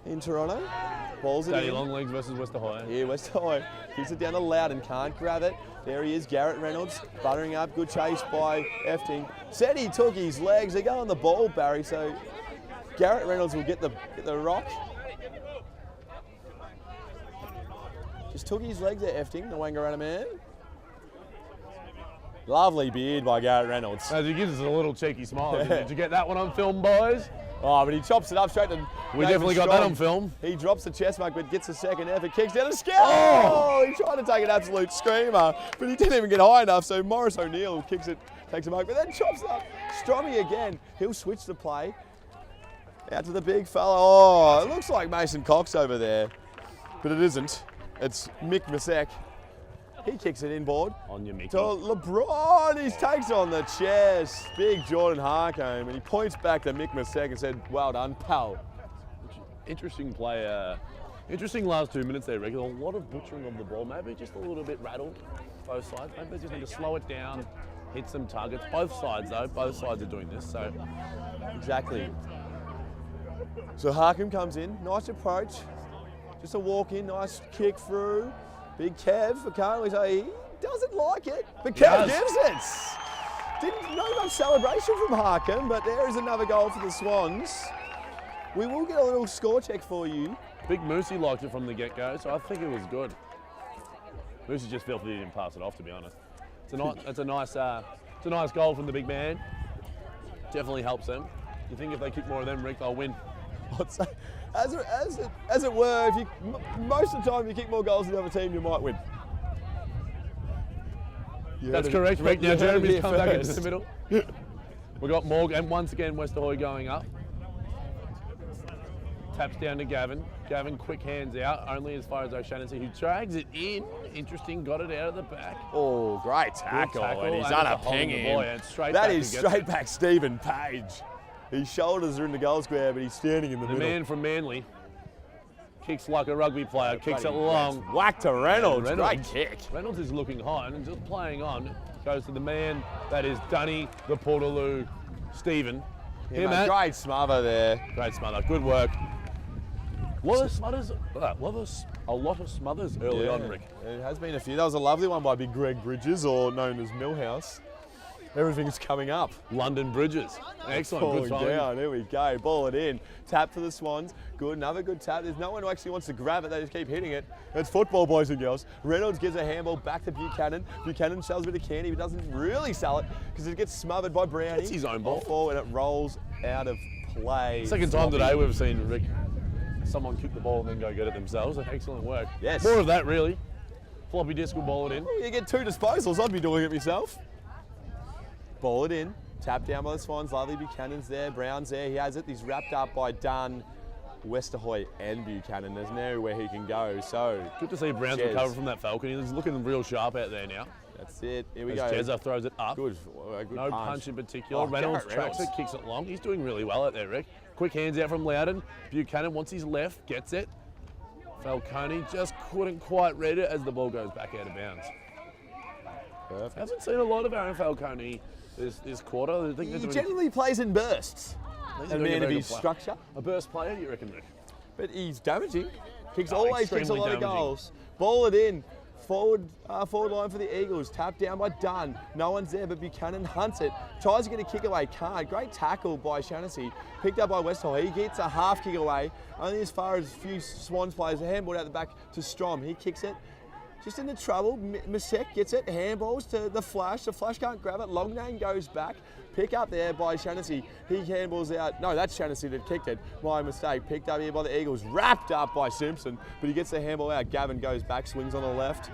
in Toronto. Balls it Danny in. Longlegs versus Westerhoy. Yeah, Westerhoy kicks it down to Loudon, can't grab it. There he is, Garrett Reynolds, buttering up, good chase by Efting. Said he took his legs, they go on the ball, Barry, so Garrett Reynolds will get the rock. Just took his legs there, Efting, the Wangaratta man. Lovely beard by Garrett Reynolds. As he gives us a little cheeky smile. Did you get that one on film, boys? Oh, but he chops it up straight to We definitely got that on film. He drops the chest mark, but gets a second effort, kicks down a scout. Oh, he tried to take an absolute screamer, but he didn't even get high enough, so Morris O'Neill kicks it, takes a mark, but then chops it up. Strommy again, he'll switch the play. Out to the big fella. Oh, it looks like Mason Cox over there, but it isn't. It's Mick Masek. He kicks it inboard. On your Mickey. To LeBron, he takes on the chest. Big Jordan Harcombe, and he points back to Mick Masek and said, well done, pal. Interesting play. Interesting last 2 minutes there, Rick. A lot of butchering of the ball. Maybe just a little bit rattled, both sides. Maybe they just need to slow it down, hit some targets. Both sides, though. Both sides are doing this, so. Exactly. So Harcombe comes in, nice approach. Just a walk in, nice kick through. Big Kev, I can't really say he doesn't like it, but Kev gives it. Didn't know much celebration from Harcombe, but there is another goal for the Swans. We will get a little score check for you. Big Moosey liked it from the get-go, so I think it was good. Moosey just felt that he didn't pass it off, to be honest. It's a nice goal from the big man. Definitely helps them. You think if they kick more of them, Rick, they'll win? I'd say, as it were, if most of the time you kick more goals than the other team, you might win. That's correct, Rick. Now Jeremy's come back into the middle. We've got Morgan, and once again Westerhoy going up. Taps down to Gavin. Gavin, quick hands out, only as far as O'Shaughnessy, who drags it in. Interesting, got it out of the back. Oh, great tackle, and he's done a ping in. That is straight back Stephen Page. His shoulders are in the goal square, but he's standing in the middle. The man from Manly kicks like a rugby player, kicks it long. Whack to Reynolds, great kick. Reynolds is looking high and just playing on. Goes to the man that is Dunny, the Portaloo Stephen. Yeah, Here, mate, Matt. great smother there. Great smother. Good work. A lot of smothers early on, Rick. It has been a few. That was a lovely one by Big Greg Bridges, or known as Millhouse. Everything's coming up. London Bridges. Excellent. Falling Good timing. down. Here we go. Ball it in. Tap for the Swans. Good. Another good tap. There's no one who actually wants to grab it. They just keep hitting it. It's football, boys and girls. Reynolds gives a handball back to Buchanan. Buchanan sells a bit of candy, but doesn't really sell it because it gets smothered by Brownie. It's his own ball. Forward, and it rolls out of play. Second time today we've seen Rick, someone kick the ball and then go get it themselves. Excellent work. Yes. More of that, really. Floppy disc will ball it in. You get 2 disposals. I'd be doing it myself. Ball it in. Tap down by the Swans. Lovely Buchanan's there. Brown's there. He has it. He's wrapped up by Dunn, Westerhoy and Buchanan. There's nowhere he can go. So Good to see Brown's Jez. recover from that Falcon. He's looking real sharp out there now. That's it. Here we As go. Jezza throws it up. Good. Good No punch in particular. Oh, Reynolds Garrett tracks it, Reynolds. kicks it long. He's doing really well out there, Rick. Quick hands out from Loudon. Buchanan wants his left, gets it. Falcone just couldn't quite read it as the ball goes back out of bounds. Perfect. Haven't seen a lot of Aaron Falcone this quarter. I think they're He doing, generally plays in bursts. I think A they're doing man of very his good play. structure. A burst player, you reckon, Rick? But he's damaging. Kicks Oh, always kicks a extremely lot damaging. of goals. Ball it in. Forward line for the Eagles. Tapped down by Dunn. No one's there, but Buchanan hunts it. Tries to get a kick away. Can't. Great tackle by Shaughnessy. Picked up by Westall. He gets a half kick away. Only as far as a few Swans players. A handball out the back to Strom. He kicks it. Just into trouble. Masek gets it. Handballs to the Flash. The Flash can't grab it. Longnane goes back. Pick up there by Shaughnessy. He handballs out. No, that's Shaughnessy that kicked it. My mistake. Picked up here by the Eagles. Wrapped up by Simpson. But he gets the handball out. Gavin goes back. Swings on the left.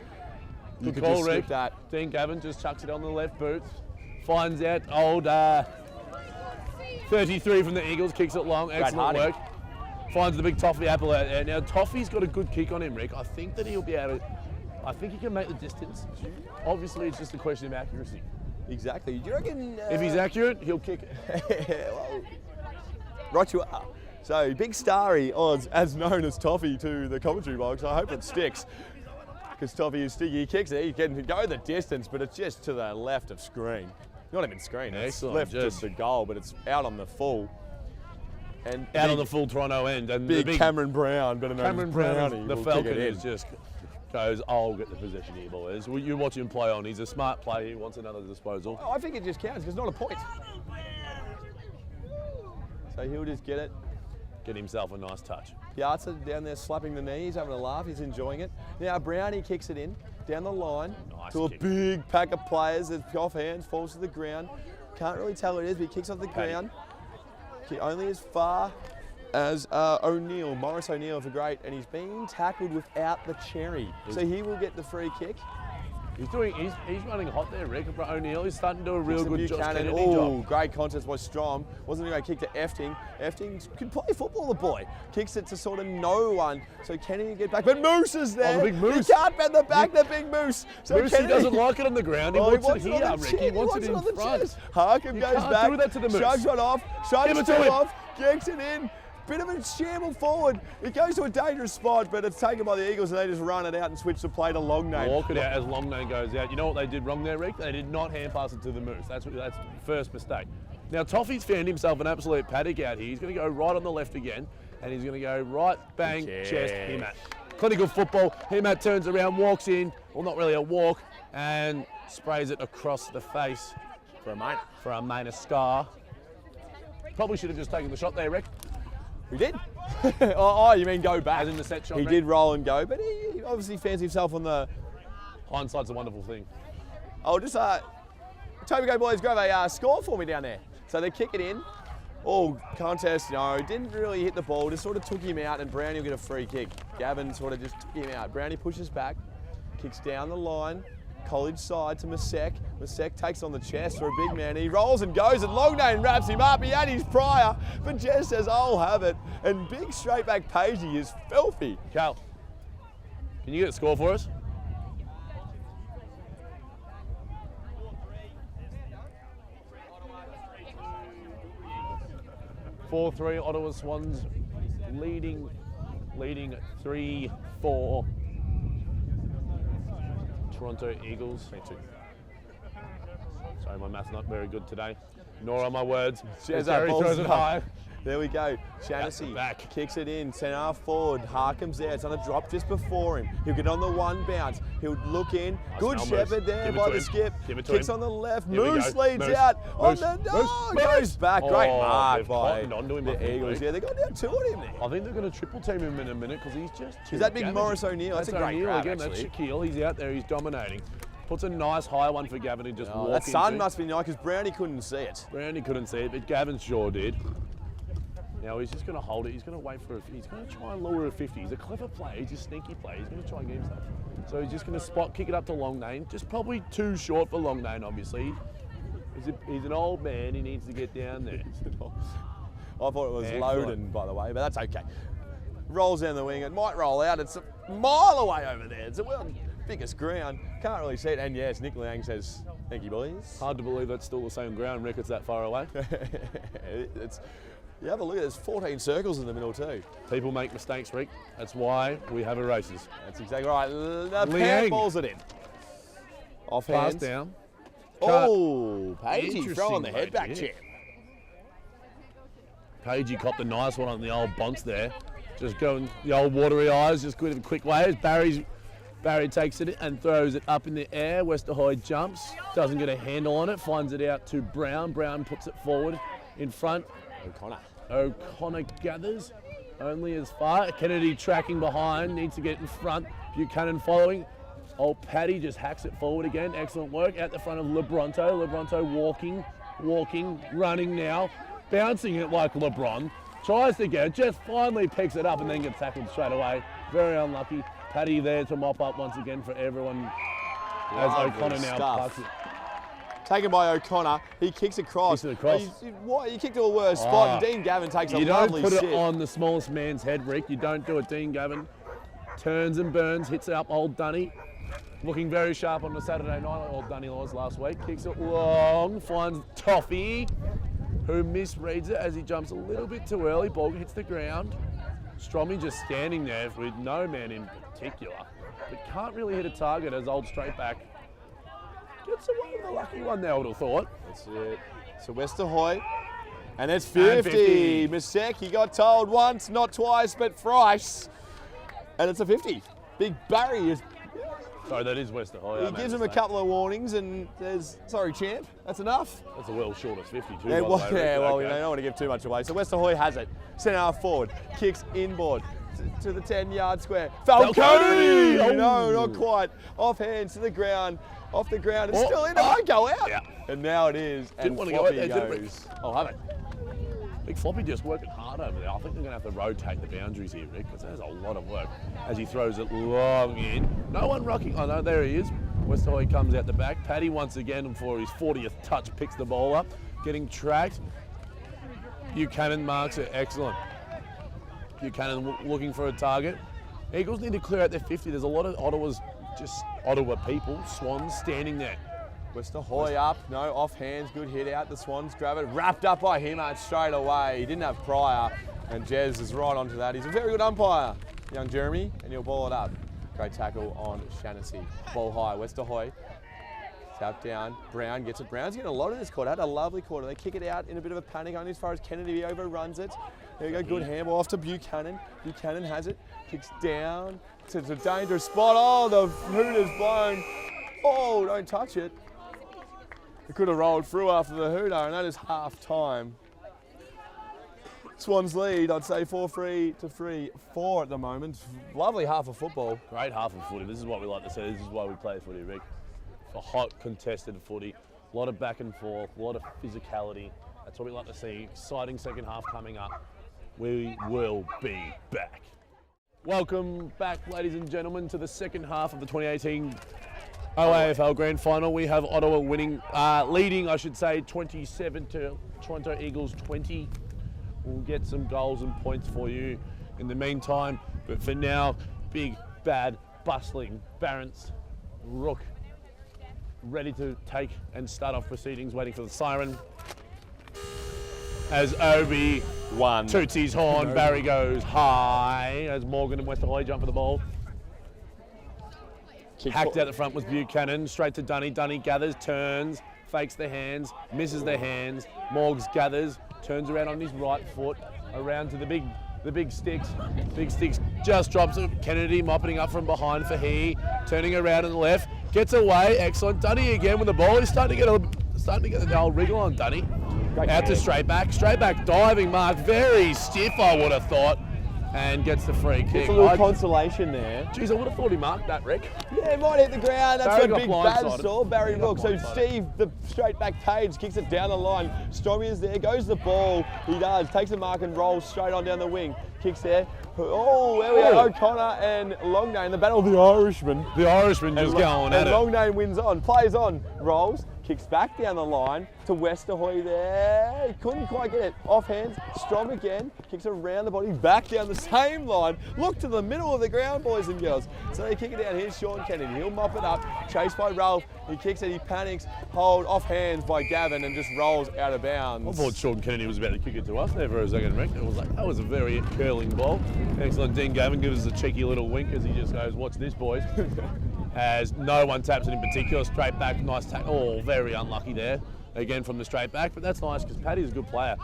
You Good could call, just skip Rick. that. Dean Gavin just chucks it on the left boot. Finds out old 33 from the Eagles. Kicks it long. Excellent Harding. work. Finds the big Toffee apple out there. Now, Toffee's got a good kick on him, Rick. I think that he'll be able to... I think he can make the distance. Obviously, it's just a question of accuracy. Exactly. Do you reckon... If he's accurate, he'll kick it. well, right you are. So, Big Starry odds, as known as Toffee to the commentary box. I hope it sticks. Because Toffee is sticky. He kicks it. He can go the distance, but it's just to the left of screen. Not even screen. It's Excellent, left just- of the goal, but it's out on the full. And Out big, on the full Toronto end. And big, the big Cameron Brown, better known Cameron as Brown, Brownie, the will Falcon, kick it in. is just goes, I'll get the possession here, boys. Well, you watch him play on. He's a smart player. He wants another disposal. Oh, I think it just counts because it's not a point. So he'll just get it. Get himself a nice touch. Piazza down there slapping the knee. He's having a laugh. He's enjoying it. Now Brownie kicks it in down the line Nice to a kick. big pack of players. It's off hands, falls to the ground. Can't really tell what it is, but he kicks off the Paddy. ground. Only as far as O'Neill, Morris O'Neill for great, and he's being tackled without the cherry. So he will get the free kick. He's running hot there, Rick. O'Neill is starting to do a real Kicks to good Josh Buchanan. Kennedy Oh, job. great contest by Strom. Wasn't a great kick to Efting. Efting can play football, the boy. Kicks it to sort of no one. So Kennedy get back, but Moose is there. the big Moose. He can't bend the back, the big Moose. So Bruce, he doesn't like it on the ground. He Oh, wants it on here, the Rick. chin. He wants it on in the front. chest. Harkham You goes can't back. do that to the Moose. Shrugs one off. Give Shrugs it to two him. off. Kicks it in. Bit of a shamble forward. It goes to a dangerous spot, but it's taken by the Eagles and they just run it out and switch the play to Longnane. Walk it out as Longnane goes out. You know what they did wrong there, Rick? They did not hand pass it to the Moose. That's the first mistake. Now, Toffee's found himself an absolute paddock out here. He's going to go right on the left again, and he's going to go right, bang, chest, Himat. Clinical football. Himat turns around, walks in, well, not really a walk, and sprays it across the face For a mate. for a minor scar. Probably should have just taken the shot there, Rick. He did. oh, you mean go back? As in the set shot, He Rick. did roll and go, but he obviously fancies himself on the... Hindsight's a wonderful thing. Oh, just, Toby Go boys, grab a score for me down there. So they kick it in. Oh, contest, no, didn't really hit the ball, just sort of took him out, and Brownie will get a free kick. Gavin sort of just took him out. Brownie pushes back, kicks down the line, college side to Masek. Masek takes on the chest for a big man. He rolls and goes, and Longnane wraps him up. He had his prior, but Jess says, I'll have it. And big straight back Pagey is filthy. Cal, can you get a score for us? (4-3) Ottawa Swans leading 3-4 Toronto Eagles. 22. So Sorry, my math's not very good today. Nor are my words. Jez Gary throws it high. There we go. Shaughnessy back. kicks it in, centre half forward. Harkham's there. It's on a drop just before him. He'll get on the one bounce. He'll look in. Nice Good Moose. shepherd there Give it by to the him. skip. Give it to Kicks him. on the left. Here we Moose go. leads Moose. out. On Moose. the Moose. goes Moose. back. Great Oh, mark they've by cottoned onto him, I the think, Eagles. Rick. Yeah, they got down two on him there. I think they're going to triple team him in a minute because he's just too Is that big damaging. Morris O'Neill? That's a great O'Neill grab, again. actually. That's Shaquille. He's out there. He's dominating. Puts a nice high one for Gavin and just Oh, walks that sun into. must be nice because Brownie couldn't see it. Brownie couldn't see it, but Gavin sure did. Now he's just going to hold it. He's going to wait for it. He's going to try and lure a 50. He's a clever player. He's a sneaky player. He's going to try and get himself. So he's just going to spot kick it up to Longnane. Just probably too short for Longnane, obviously. He's an old man. He needs to get down there. I thought it was Excellent. Loden, by the way, but that's okay. Rolls down the wing. It might roll out. It's a mile away over there. It's the world's biggest ground. Can't really see it. And yes, Nick Liang says, thank you, boys. Hard to believe that's still the same ground. Rick, it's that far away. You have a look at it. There's 14 circles in the middle too. People make mistakes, Rick. That's why we have a races. That's exactly right. The Liang. balls it in. Off Pass hands. down. Oh, Pagey Interesting throwing the way head back to chip. Pagey copped a nice one on the old bonks there. Just going the old watery eyes, just good quick waves. Barry takes it and throws it up in the air. Westerhoy jumps, doesn't get a handle on it, finds it out to Brown. Brown puts it forward in front. O'Connor gathers only as far. Kennedy tracking behind, needs to get in front. Buchanan following. Old Paddy just hacks it forward again. Excellent work out the front of LeBronto. LeBronto walking, running now. Bouncing it like LeBron. Tries to get it, just finally picks it up and then gets tackled straight away. Very unlucky. Paddy there to mop up once again for everyone as Lovely O'Connor now stuff. pucks it. Taken by O'Connor. He kicks across. Kicks it across. He kicked to a worse spot. Ah. And Dean Gavin takes a You don't lovely put sit. it on the smallest man's head, Rick. You don't do it. Dean Gavin turns and burns, hits it up old Dunny. Looking very sharp on the Saturday night, old Dunny was last week. Kicks it long, finds Toffee, who misreads it as he jumps a little bit too early. Ball hits the ground. Stromy just standing there with no man in particular, but can't really hit a target as old straight back gets away with a lucky one there, I would have thought. That's it. So Westerhoy. And it's And 50. Miseki got told once, not twice, but thrice. And it's a 50. Big Barry is. Sorry, that is Westerhoy. He gives him a couple of warnings and says, sorry, champ, that's enough. That's the world's shortest 52. Yeah, by well, the way, Rick. yeah, well, Okay. we don't want to give too much away. So Westerhoy has it. Centre half forward. Kicks inboard to the 10-yard square. Falcone! Oh. No, not quite. Off hands to the ground. Off the ground. It's Oh. still in. It won't go out. Yeah. And now it is. Didn't And want to go Floppy out there, did we? goes. I'll have it. Big Floppy just working hard over there. I think they're going to have to rotate the boundaries here, Rick, because there's a lot of work as he throws it long in. No one rocking. Oh, no, there he is. Westerhoy comes out the back. Paddy once again for his 40th touch picks the ball up, getting tracked. Buchanan marks it. Excellent. Buchanan looking for a target. Eagles need to clear out their 50. There's a lot of Ottawa people, Swans, standing there. Westerhoy up, no, off hands, good hit out. The Swans grab it, wrapped up by him straight away. He didn't have prior, and Jez is right onto that. He's a very good umpire, young Jeremy, and he'll ball it up. Great tackle on Shaughnessy. Ball high, Westerhoy. Tap down, Brown gets it. Brown's getting a lot of this quarter, had a lovely quarter. They kick it out in a bit of a panic only as far as Kennedy overruns it. There we go, good handball off to Buchanan. Buchanan has it, kicks down to the dangerous spot. Oh, the hooter's blown. Oh, don't touch it. It could have rolled through after the hooter, and that is half time. Swans lead, I'd say 4-3 to 3-4 at the moment. Lovely half of football. Great half of footy. This is what we like to say. This is why we play footy, Rick. A hot, contested footy. A lot of back and forth, a lot of physicality. That's what we like to see. Exciting second half coming up. We will be back. Welcome back, ladies and gentlemen, to the second half of the 2018 AFL Grand Final. We have Ottawa leading, 27 to Toronto Eagles 20. We'll get some goals and points for you in the meantime. But for now, big, bad, bustling Barron's Rook ready to take and start off proceedings, waiting for the siren. As Obi toots his horn, Barry goes high as Morgan and Westerhoy jump for the ball. Hacked out the front was Buchanan, straight to Dunny. Dunny gathers, turns, fakes the hands, misses the hands. Morgs gathers, turns around on his right foot, around to the big sticks. Big sticks just drops it. Kennedy mopping up from behind for he, turning around on the left, gets away. Excellent. Dunny again with the ball. He's starting to get the old wriggle on Dunny. Out to straight back diving mark, very stiff I would have thought, and gets the free kick. It's a little consolation there. Geez, I would have thought he marked that, Rick. Yeah, it might hit the ground. That's Barry what Big got Baz saw. Barry Rook. So Steve, the straight back Page, kicks it down the line. Stormy is there, goes the ball. He does, takes the mark and rolls straight on down the wing. Kicks there. Oh, there we go. O'Connor and Longnane, the battle of the Irishman. The Irishman just going at it. And Longnane wins on, plays on, rolls, kicks back down the line to Westerhoy there. He couldn't quite get it. Off hands, Strom again, kicks around the body, back down the same line. Look to the middle of the ground, boys and girls. So they kick it down. Here's Sean Kennedy. He'll mop it up, chased by Ralph. He kicks it, he panics, hold off hands by Gavin and just rolls out of bounds. I thought Sean Kennedy was about to kick it to us there for a second, Rick. It was like, that was a very curling ball. Excellent. Dean Gavin gives us a cheeky little wink as he just goes, watch this, boys. As no one taps it in particular, straight back, nice tackle. Oh, very unlucky there. Again from the straight back, but that's nice because Paddy's a good player.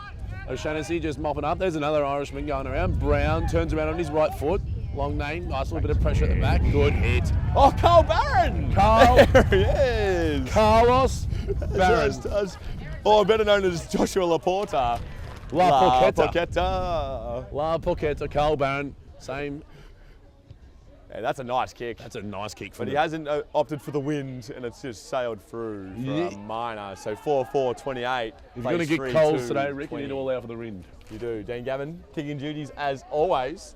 O'Shaughnessy just mopping up. There's another Irishman going around. Brown turns around on his right foot. Long name, nice little bit of pressure at the back. Good hit. Oh, Carl Barron! There he is! Carlos Barron. Or better known as Joshua Laporta. La Porchetta. Carl Barron, same. Yeah, that's a nice kick. That's a nice kick from But he hasn't opted for the wind and it's just sailed through for a minor. So 4-4-28. If you're going to get Coles today, Rick, you need to all out for the wind. You do. Dean Gavin, kicking duties as always.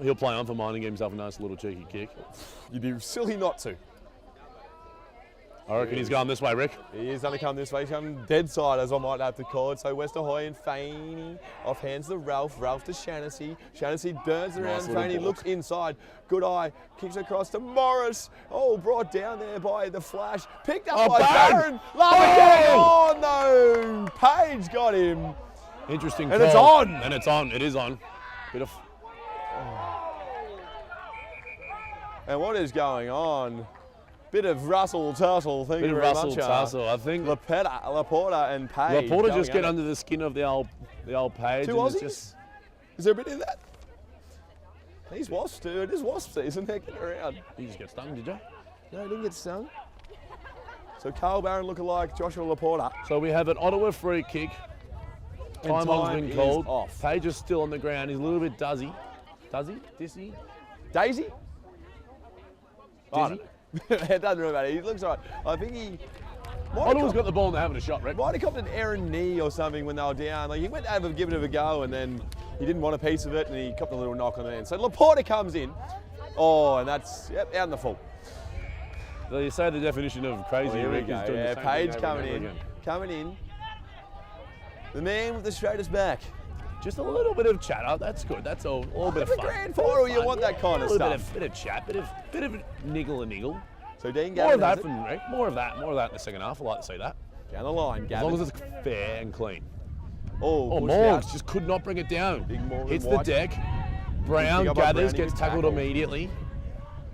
He'll play on for mine and get himself a nice little cheeky kick. You'd be silly not to. I reckon he's going this way, Rick. He is going to come this way. He's coming dead side, as I might have to call it. So Westerhoy and Faney off hands to Ralph. Ralph to Shaughnessy. Shaughnessy burns around. Nice Faney looks inside. Good eye. Kicks across to Morris. Oh, brought down there by the Flash. Picked up by Barron. Oh, no. Page got him. Interesting and call. It's on. And it's on. It is on. Bit of... And what is going on? Bit of rustle-tussle, thank you very much. Bit of rustle-tussle, I think. Laporta and Page. Laporta just get under the skin of the old Page. Two Aussies? Is there a bit of that? These Wasps, dude. It is Wasp season. They're getting around. You just get stung, did you? No, he didn't get stung. So Carl Barron lookalike Joshua Laporta. So we have an Ottawa free kick. Time on's been called. Off. Page is still on the ground. He's a little bit dizzy. Dizzy? Daisy? Dizzy? It doesn't really matter. He looks all right. I think he... Ottawa's got the ball and they're having a shot, Rick. Might have copped an error knee or something when they were down. Like he went to have a give it a go and then he didn't want a piece of it and he copped a little knock on the end. So Laporta comes in. Oh, and that's out in the full. So you say the definition of crazy, Rick, is doing the same Page thing coming in. The man with the straightest back. Just a little bit of chatter. That's good. That's all. A little bit of fun. For grand final, you want that kind of stuff. Bit of chat. Bit of niggle. So Dean Gavin more of that from Rick. More of that in the second half. I like to see that. Down the line, Gavin. As long as it's fair and clean. Oh, Morgs just could not bring it down. Hits the deck. Brown gathers, gets tackled immediately.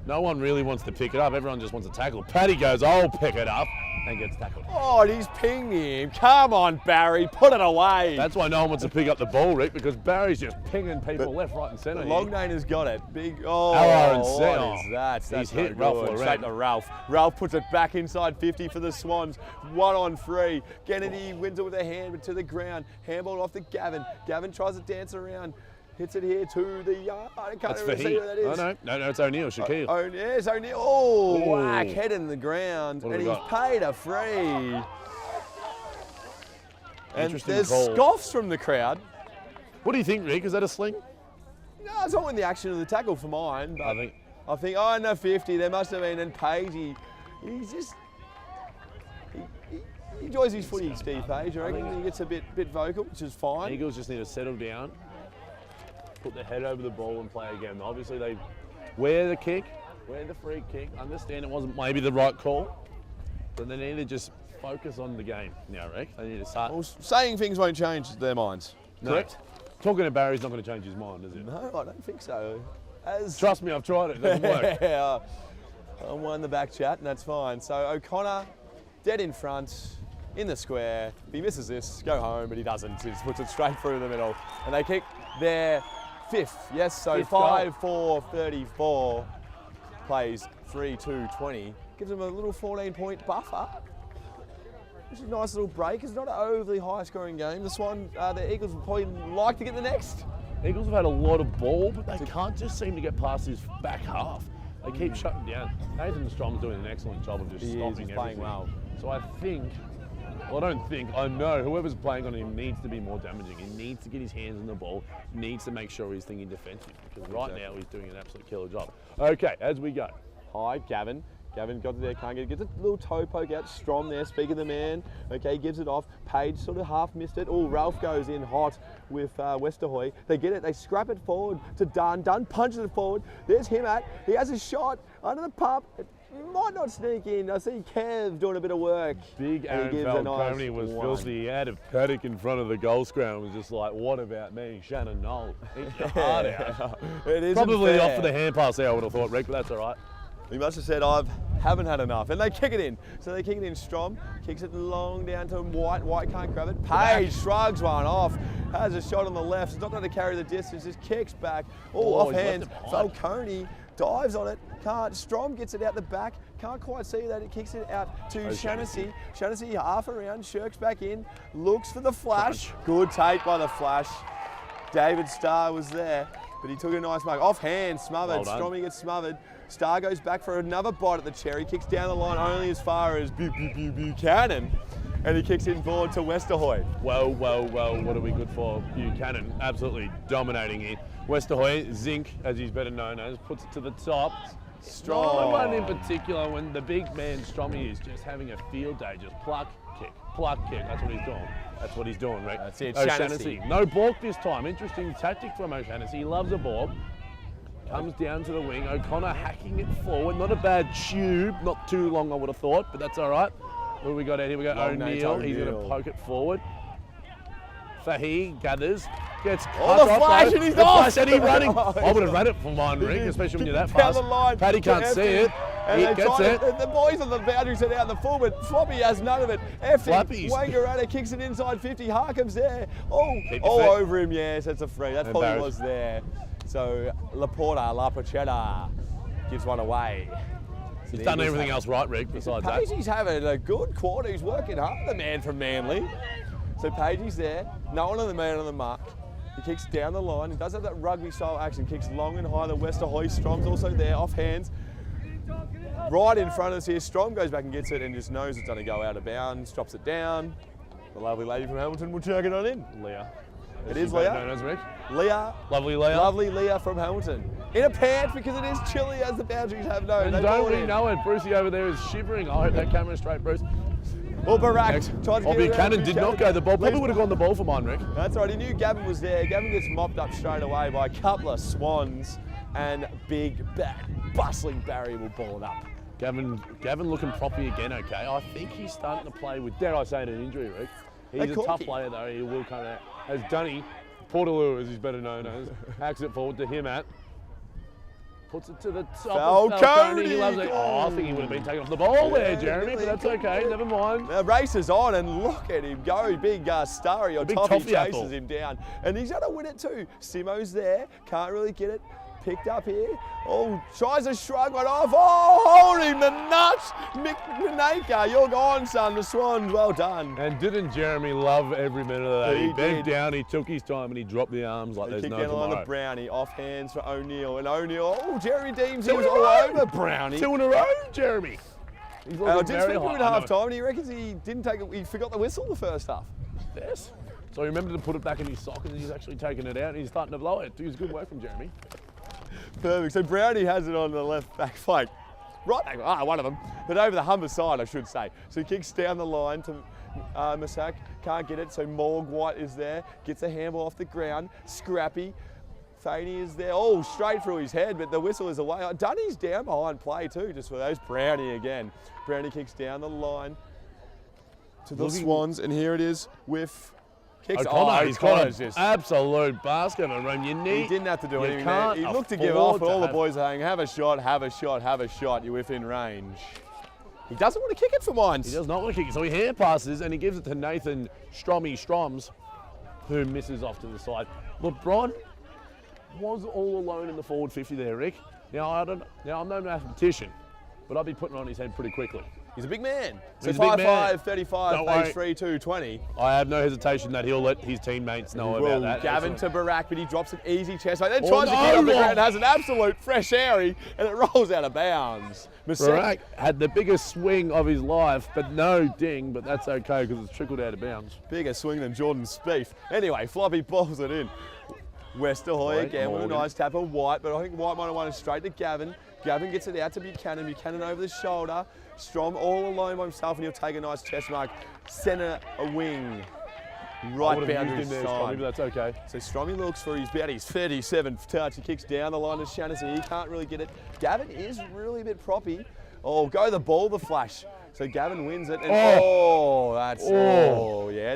No one really wants to pick it up. Everyone just wants to tackle. Paddy goes, I'll pick it up, and gets tackled. Oh, and he's pinged him. Come on, Barry, put it away. That's why no one wants to pick up the ball, Rick, because Barry's just pinging people left, right, and centre. Longnane has got it. Big. Oh, what is that? That's hit Ralph. Straight to Ralph. Ralph puts it back inside 50 for the Swans. 1-on-3. Kennedy wins it with a hand, but to the ground. Handball off to Gavin. Gavin tries to dance around. Hits it here to the yard. I can't even see who that is. No, it's O'Neill, Shaquille. Yes, O'Neill. Oh, whack, head in the ground. And he's paid a free. And there's scoffs from the crowd. What do you think, Rick? Is that a sling? No, it's not in the action of the tackle for mine. But I think, oh, no, 50. There must have been. And Page, he's just... He enjoys his footy, Steve Page. I reckon he gets a bit vocal, which is fine. Eagles just need to settle down. Put their head over the ball and play again. Obviously, they wear the free kick. Understand it wasn't maybe the right call, but they need to just focus on the game now, Rick. They need to start. Well, saying things won't change their minds. No. Correct. Talking to Barry's not going to change his mind, is it? No, I don't think so. Trust me, I've tried it. It doesn't work. Yeah, I won the back chat, and that's fine. So O'Connor dead in front, in the square. If he misses this, go home, but he doesn't. He just puts it straight through the middle. And they kick their 5th. Yes, so 5-4-34 plays 3-2-20. Gives them a little 14-point buffer. Which is a nice little break. It's not an overly high-scoring game. The Eagles would probably like to get the next. Eagles have had a lot of ball, but they can't just seem to get past this back half. They keep shutting down. Nathan Strom's doing an excellent job of just stopping everything. Playing well. So I know whoever's playing on him needs to be more damaging. He needs to get his hands on the ball, needs to make sure he's thinking defensive, because right now he's doing an absolute killer job. Okay, as we go. High, Gavin. Gavin got it there, can't get it. Gets a little toe poke out. Strom there, speak of the man. Okay, gives it off. Page sort of half missed it. Oh, Ralph goes in hot with Westerhoy. They get it, they scrap it forward to Dunn. Dunn punches it forward. There's him at. He has a shot under the pump. It might not sneak in. I see Kev doing a bit of work. Big Aaron Falcone was filthy. He had a paddock in front of the goal square and was just like, what about me, Shannon Knoll? Eat your heart out. It is probably off for the hand pass there, I would have thought, Rick, but that's all right. He must have said, haven't had enough. And they kick it in. So they kick it in. Strom kicks it long down to White. White can't grab it. Page shrugs one off. Has a shot on the left. It's not going to carry the distance. Just kicks back. Off hands. Falcone dives on it. Can't. Strom gets it out the back. Can't quite see that. It kicks it out to Shaughnessy. Shaughnessy half around. Shirks back in. Looks for the flash. Good take by the flash. David Starr was there, but he took a nice mark. Off hand. Smothered. Strommy gets smothered. Starr goes back for another bite at the cherry, kicks down the line only as far as Buchanan, and he kicks in forward to Westerhoy. Well, what are we good for? Buchanan absolutely dominating it. Westerhoy, Zinc, as he's better known as, puts it to the top. Strong. No one in particular, when the big man Strommy is just having a field day, just pluck, kick. That's what he's doing. That's what he's doing, Rick. That's it, O'Shaughnessy. No balk this time. Interesting tactic from O'Shaughnessy. He loves a ball. Comes down to the wing. O'Connor hacking it forward. Not a bad tube. Not too long, I would have thought, but that's all right. What do we got out here? We got O'Neill. He's going to poke it forward. Fahey gathers. Gets the flash and he's off. Flash and he's running. I would have run it from mine, Rick, especially when you're that fast. Down the line. Paddy can't see it. He gets it. The boys on the boundary set out in the forward. Floppy has none of it. Wangaratta kicks it inside 50. Harkham's there. Over him. Yes, that's a free. That's probably was there. So Laporta, La Pochetta gives one away. He's done everything else right, Rick, besides that. Pagey's having a good quarter. He's working hard, the man from Manly. So Pagey's there. No one on the man on the mark. He kicks down the line. He does have that rugby-style action. Kicks long and high. The Westerhoy. Strom's also there, off hands. Right in front of us here. Strom goes back and gets it and just knows it's going to go out of bounds. Drops it down. The lovely lady from Hamilton will chuck it on in. Leah. It is Leah. Known as Rick. Leah. Lovely Leah. Lovely Leah from Hamilton. In a pants because it is chilly as the boundaries have known. And don't we know it? Brucey over there is shivering. I hope that camera's straight, Bruce. Well, Barak tried to get Buchanan did not go the ball. Probably would have gone the ball for mine, Rick. That's right. He knew Gavin was there. Gavin gets mopped up straight away by a couple of Swans and big, bustling Barry will ball it up. Gavin looking proppy again, okay. I think he's starting to play with, dare I say it, an injury, Rick. He's a tough player, though. He will come out. As Dunny, Portaloo, as he's better known as, hacks it forward to him at. Puts it to the top. Falcone. He loves it. I think he would have been taken off the ball there, Jeremy, but that's okay. Never mind. The race is on, and look at him go. Big Starry or Toffee chases him down. And he's going to win it too. Simo's there. Can't really get it. Picked up here. Tries to shrug one off. Hold him the nuts. Mick Manaka, you're gone, son. The Swans, well done. And didn't Jeremy love every minute of that? He bent down, he took his time, and he dropped the arms like there's no tomorrow. Kicked down on the Brownie. Off hands for O'Neill. And O'Neill, Jeremy Deems, he was all over Brownie. 2 in a row, Jeremy. He's didn't speak to him at half time, and he reckons he didn't take it. He forgot the whistle the first half. Yes. So he remembered to put it back in his sock, and he's actually taking it out, and he's starting to blow it. It was good work from Jeremy. Perfect. So Brownie has it on the left back flank. Right back, one of them. But over the Humber side, I should say. So he kicks down the line to Masak. Can't get it, so Morg White is there. Gets a handball off the ground. Scrappy. Faney is there. Straight through his head, but the whistle is away. Dunny's down behind play too, just for those. Brownie again. Brownie kicks down the line to the Swans, and here it is with... O'Connor, he's got an absolute basket of room. He didn't have to do anything there. He looked to give off, but all the boys are saying, have a shot, have a shot, have a shot. You're within range. He doesn't want to kick it for mine. He does not want to kick it, so he hand passes and he gives it to Nathan Stroms, who misses off to the side. LeBron was all alone in the forward 50 there, Rick. Now I'm no mathematician, but I'd be putting it on his head pretty quickly. He's a big man. So He's a big man. 5'5", 35, Don't phase worry. 3, 220. I have no hesitation that he'll let his teammates know about that. Gavin to Barack, but he drops an easy chest. Then Oh, tries to get no. up the ground, has an absolute fresh airy, and it rolls out of bounds. Barack had the biggest swing of his life, but no ding, but that's okay because it's trickled out of bounds. Bigger swing than Jordan Spieth. Anyway, Floppy balls it in. Westerhoy again with a nice tap on White, but I think White might have won it straight to Gavin. Gavin gets it out to Buchanan. Buchanan over the shoulder. Strom all alone by himself, and he'll take a nice chest mark. Centre a wing. Right boundary side. But that's okay. So Strommy looks for his 37th touch. He kicks down the line to Shaughnessy. He can't really get it. Gavin is really a bit proppy. Oh, go the ball, the flash. So Gavin wins it. And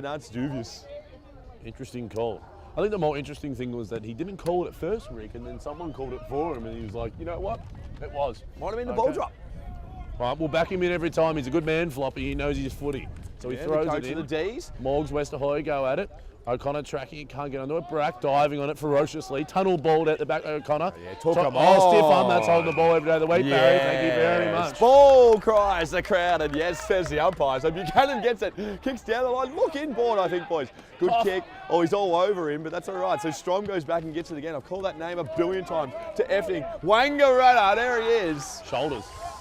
that's dubious. Interesting call. I think the more interesting thing was that he didn't call it at first, Rick, and then someone called it for him, and he was like, you know what? It was. Might have been the ball drop. All right, we'll back him in every time. He's a good man, Floppy. He knows his footy. So he throws it in. The D's. Morgs, Westerhoy go at it. O'Connor tracking it, can't get onto it. Brack diving on it ferociously. Tunnel balled out the back of O'Connor. Talk him stiff arm. That's holding the ball every day of the week, Barry. Thank you very much. Ball cries the crowd, and yes, says the umpire. So Buchanan gets it, kicks down the line. Look inboard, I think, boys. Good kick. Oh, he's all over him, but that's all right. So Strom goes back and gets it again. I've called that name a billion times to effing Wangaratta. There he is.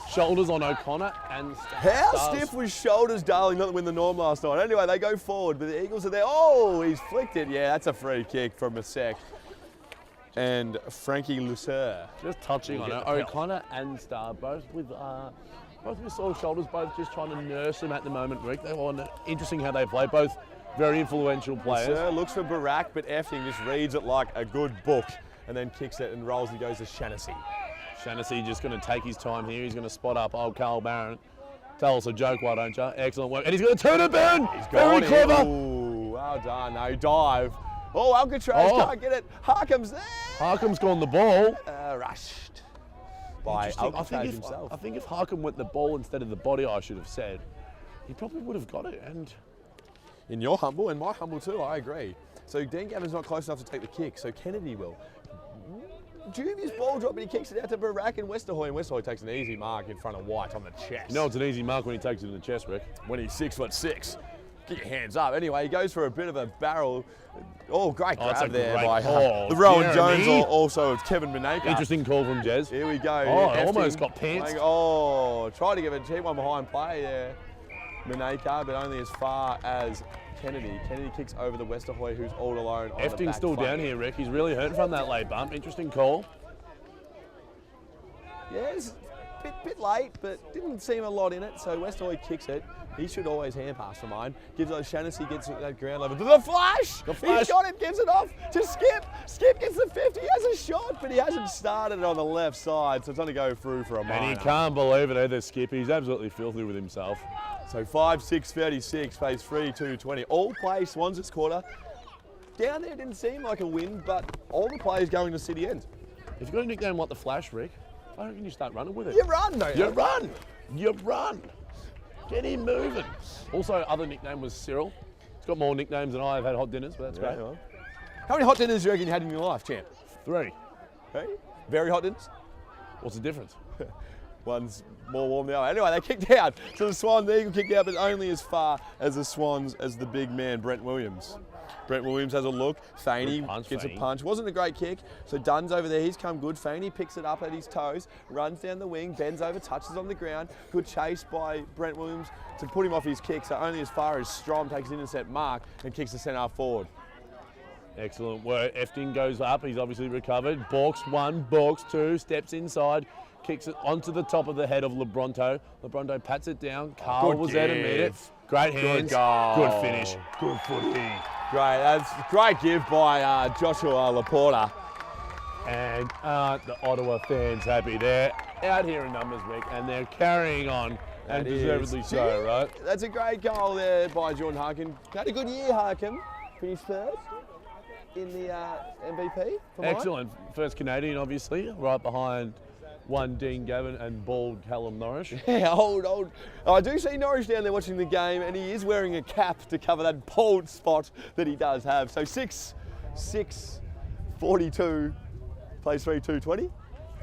Shoulders on O'Connor and How stiff was Shoulders, darling, not to win the norm last night. Anyway, they go forward, but the Eagles are there. Oh, he's flicked it. Yeah, that's a free kick from Masek and Frankie Lusser. Just touching on it. O'Connor and Star, both with sore shoulders, both just trying to nurse him at the moment, Rick. Interesting how they play. Both very influential players. Lusser looks for Barack, but effing just reads it like a good book and then kicks it and rolls and goes to Shaughnessy. Shaughnessy just going to take his time here. He's going to spot up old Carl Barron. Tell us a joke, why don't you? Excellent work. And he's going to turn it, Ben! He's very clever. Ooh, well done. No, dive. Oh, Alcatraz can't get it. Harkham's there. Harkham's gone the ball. Rushed by Alcatraz himself. I think if Harkham went the ball instead of the body, I should have said, he probably would have got it. And in your humble and my humble too, I agree. So Dan Gavin's not close enough to take the kick, so Kennedy will. Dubious ball drop, but he kicks it out to Barack and Westerhoy. And Westerhoy takes an easy mark in front of White on the chest. You know it's an easy mark when he takes it in the chest, Rick. When he's 6'6". Get your hands up. Anyway, he goes for a bit of a barrel. Oh, great grab there by the Rowan Jones, also Kevin Maneka. Interesting call from Jez. Here we go. Oh, almost got pants. Tried to give it a cheap one behind play there. Maneka, but only as far as Kennedy. Kennedy kicks over the Westerhoy, who's all alone on the back Efting's still down here, Rick. He's really hurting from that late bump. Interesting call. Yeah, it's a bit late, but didn't seem a lot in it. So Westerhoy kicks it. He should always hand pass for mine. Gives it to Shaughnessy, gets that ground level to the flash. He's got it, gives it off to Skip. Skip gets the 50. He has a shot, but he hasn't started it on the left side, so it's only go through for a minor. And he can't believe it either, Skip. He's absolutely filthy with himself. So 5-6-36, phase 3-2-20. All play Swans this quarter. Down there didn't seem like a win, but all the players going to City End. If you've got a nickname like the Flash, Rick, I reckon you start running with it. You run, don't you? You run. Get him moving. Also, other nickname was Cyril. He's got more nicknames than I have had hot dinners, but that's great. Well. How many hot dinners do you reckon you had in your life, champ? 3. Hey? Very hot dinners? What's the difference? One's more warm than the other. Anyway, they kicked out. So the Swan, the Eagle kicked out, but only as far as the Swans as the big man, Brent Williams. Brent Williams has a look. Faney gets a punch. Wasn't a great kick. So Dunn's over there. He's come good. Faney picks it up at his toes, runs down the wing, bends over, touches on the ground. Good chase by Brent Williams to put him off his kick. So only as far as Strom takes an intercept mark and kicks the centre half forward. Excellent work. Efting goes up. He's obviously recovered. Borks 1, Borks 2, steps inside, kicks it onto the top of the head of Lebronto. Lebronto pats it down. Carl was there to meet it. Great hands. Good finish. Good footy. Great. That's a great give by Joshua Laporta. And aren't the Ottawa fans happy? They're out here in numbers, Rick, and they're carrying on, and deservedly so, right? That's a great goal there by Jordan Harkin. Had a good year, Harkin. Finished third in the MVP. Excellent. First Canadian, obviously, right behind one Dean Gavin and bald Callum Norris. Yeah, old. I do see Norris down there watching the game, and he is wearing a cap to cover that bald spot that he does have. So 6'42", plays 3-2-20.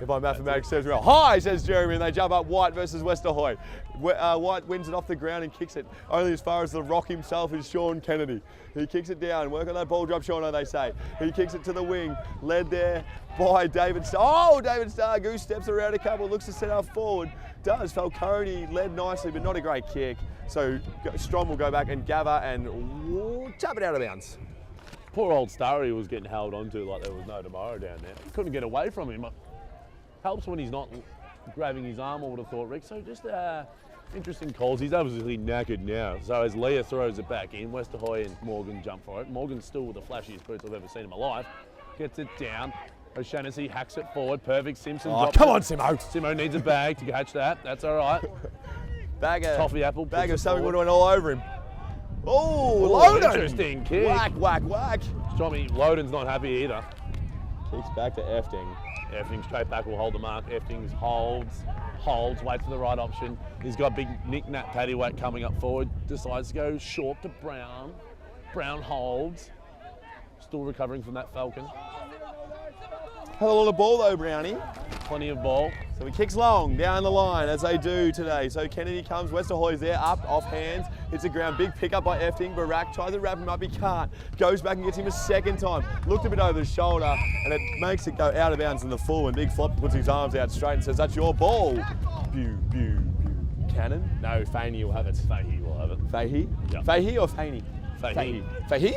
If my mathematics serves me well. High, says Jeremy, and they jump up. White versus Westerhoy. White wins it off the ground and kicks it only as far as the rock himself is Sean Kennedy. He kicks it down. Work on that ball drop, Sean, they say. He kicks it to the wing, led there by David Starr. Oh, David Starr goose steps around a couple, looks to set up forward. Does. Falcone led nicely, but not a great kick. So Strom will go back and gather and tap it out of bounds. Poor old Starry was getting held onto like there was no tomorrow down there. Couldn't get away from him. Helps when he's not grabbing his arm, I would have thought, Rick. So just interesting calls. He's obviously knackered now. So as Leah throws it back in, Westerhoy and Morgan jump for it. Morgan's still with the flashiest boots I've ever seen in my life. Gets it down. O'Shaughnessy hacks it forward. Perfect. Simpson drops come it. on, Simo. Simo needs a bag to catch that. That's all right. Bag of toffee apple. Bag of something would have went all over him. Oh, Loden. Interesting kick. Whack, whack, whack. Tommy, Loden's not happy either. Kicks back to Efting. Efting straight back will hold the mark. Efting holds, waits for the right option. He's got big Nick Nat Paddywhack coming up forward. Decides to go short to Brown. Brown holds. Still recovering from that Falcon. Had a lot of ball though, Brownie. Plenty of ball. So he kicks long down the line as they do today. So Kennedy comes, Westerhoy's there, up, off hands, hits the ground, big pick up by Efting. Barak tries to wrap him up, he can't. Goes back and gets him a second time. Looked a bit over the shoulder and it makes it go out of bounds in the full and Big Flop puts his arms out straight and says, that's your ball. Pew, pew, pew. Cannon? No, Fahy will have it. Fahy will have it. Fahy? Yeah. Fahy or Fahy? Fahy. Fahy?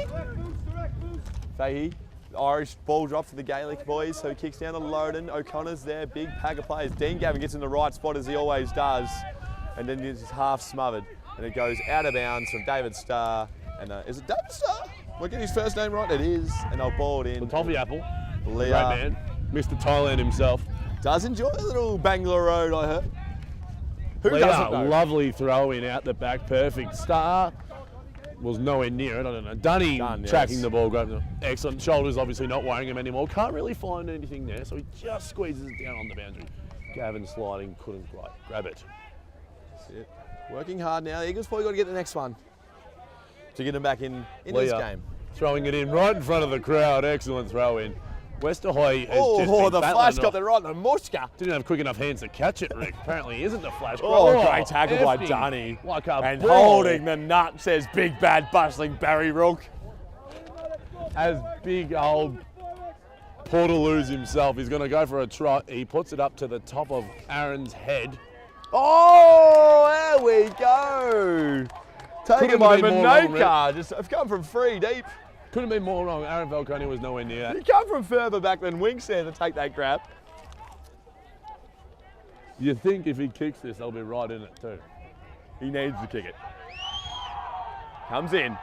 Fahy. Irish ball drop for the Gaelic boys, so he kicks down to Loden. O'Connor's there, big pack of players. Dean Gavin gets in the right spot as he always does, and then he's half smothered. And it goes out of bounds from David Starr. And is it David Starr? Am I getting his first name right? It is, and they'll ball it in. The toffee apple. Leah. Great man. Mr. Thailand himself. Does enjoy a little Bangalore Road, I heard. Who Leah, doesn't know? lovely throw in out the back, perfect. Starr was nowhere near it, I don't know. Dunny tracking the ball, grabbing it. Excellent. Shoulders obviously not worrying him anymore. Can't really find anything there, so he just squeezes it down on the boundary. Gavin sliding, couldn't quite grab it. That's it. Working hard now. The Eagles probably got to get the next one to get him back in this game. Throwing it in right in front of the crowd. Excellent throw in. Westerhoy has just been the flash got it right in the mushka. Didn't have quick enough hands to catch it, Rick. Apparently he isn't the flash. Great tackle by Dunny. Like a and ball. holding the nut, says big bad bustling Barry Rook. As big old Portaloos himself, he's going to go for a trot. He puts it up to the top of Aaron's head. Oh, there we go. Taken by Minoka. Just I've come from 3 deep. Couldn't have been more wrong. Aaron Falcone was nowhere near that. He come from further back than Winks there to take that grab. You think if he kicks this, they'll be right in it too. He needs to kick it. Comes in.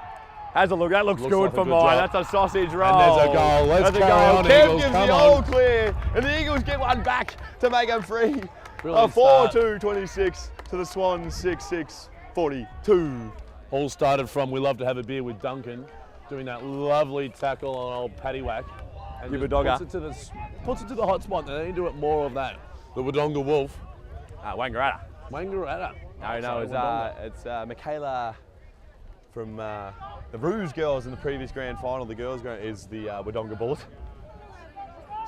Has a look. That looks good like for a good mine. drop. That's a sausage roll. And there's a goal. Let's carry on, Kev Eagles. gives Come the on. all clear. And the Eagles get one back to make them free. Brilliant 4-2-26 to the Swans 6-6-42. All started from we love to have a beer with Duncan, doing that lovely tackle on old Paddywhack. And Give just a dogger. puts it to the hot spot. They need to do it more of that. The Wodonga Wolf. Wangaratta. Wangaratta. It's Michaela from the Ruse girls in the previous grand final. The girls is the Wodonga Bullet.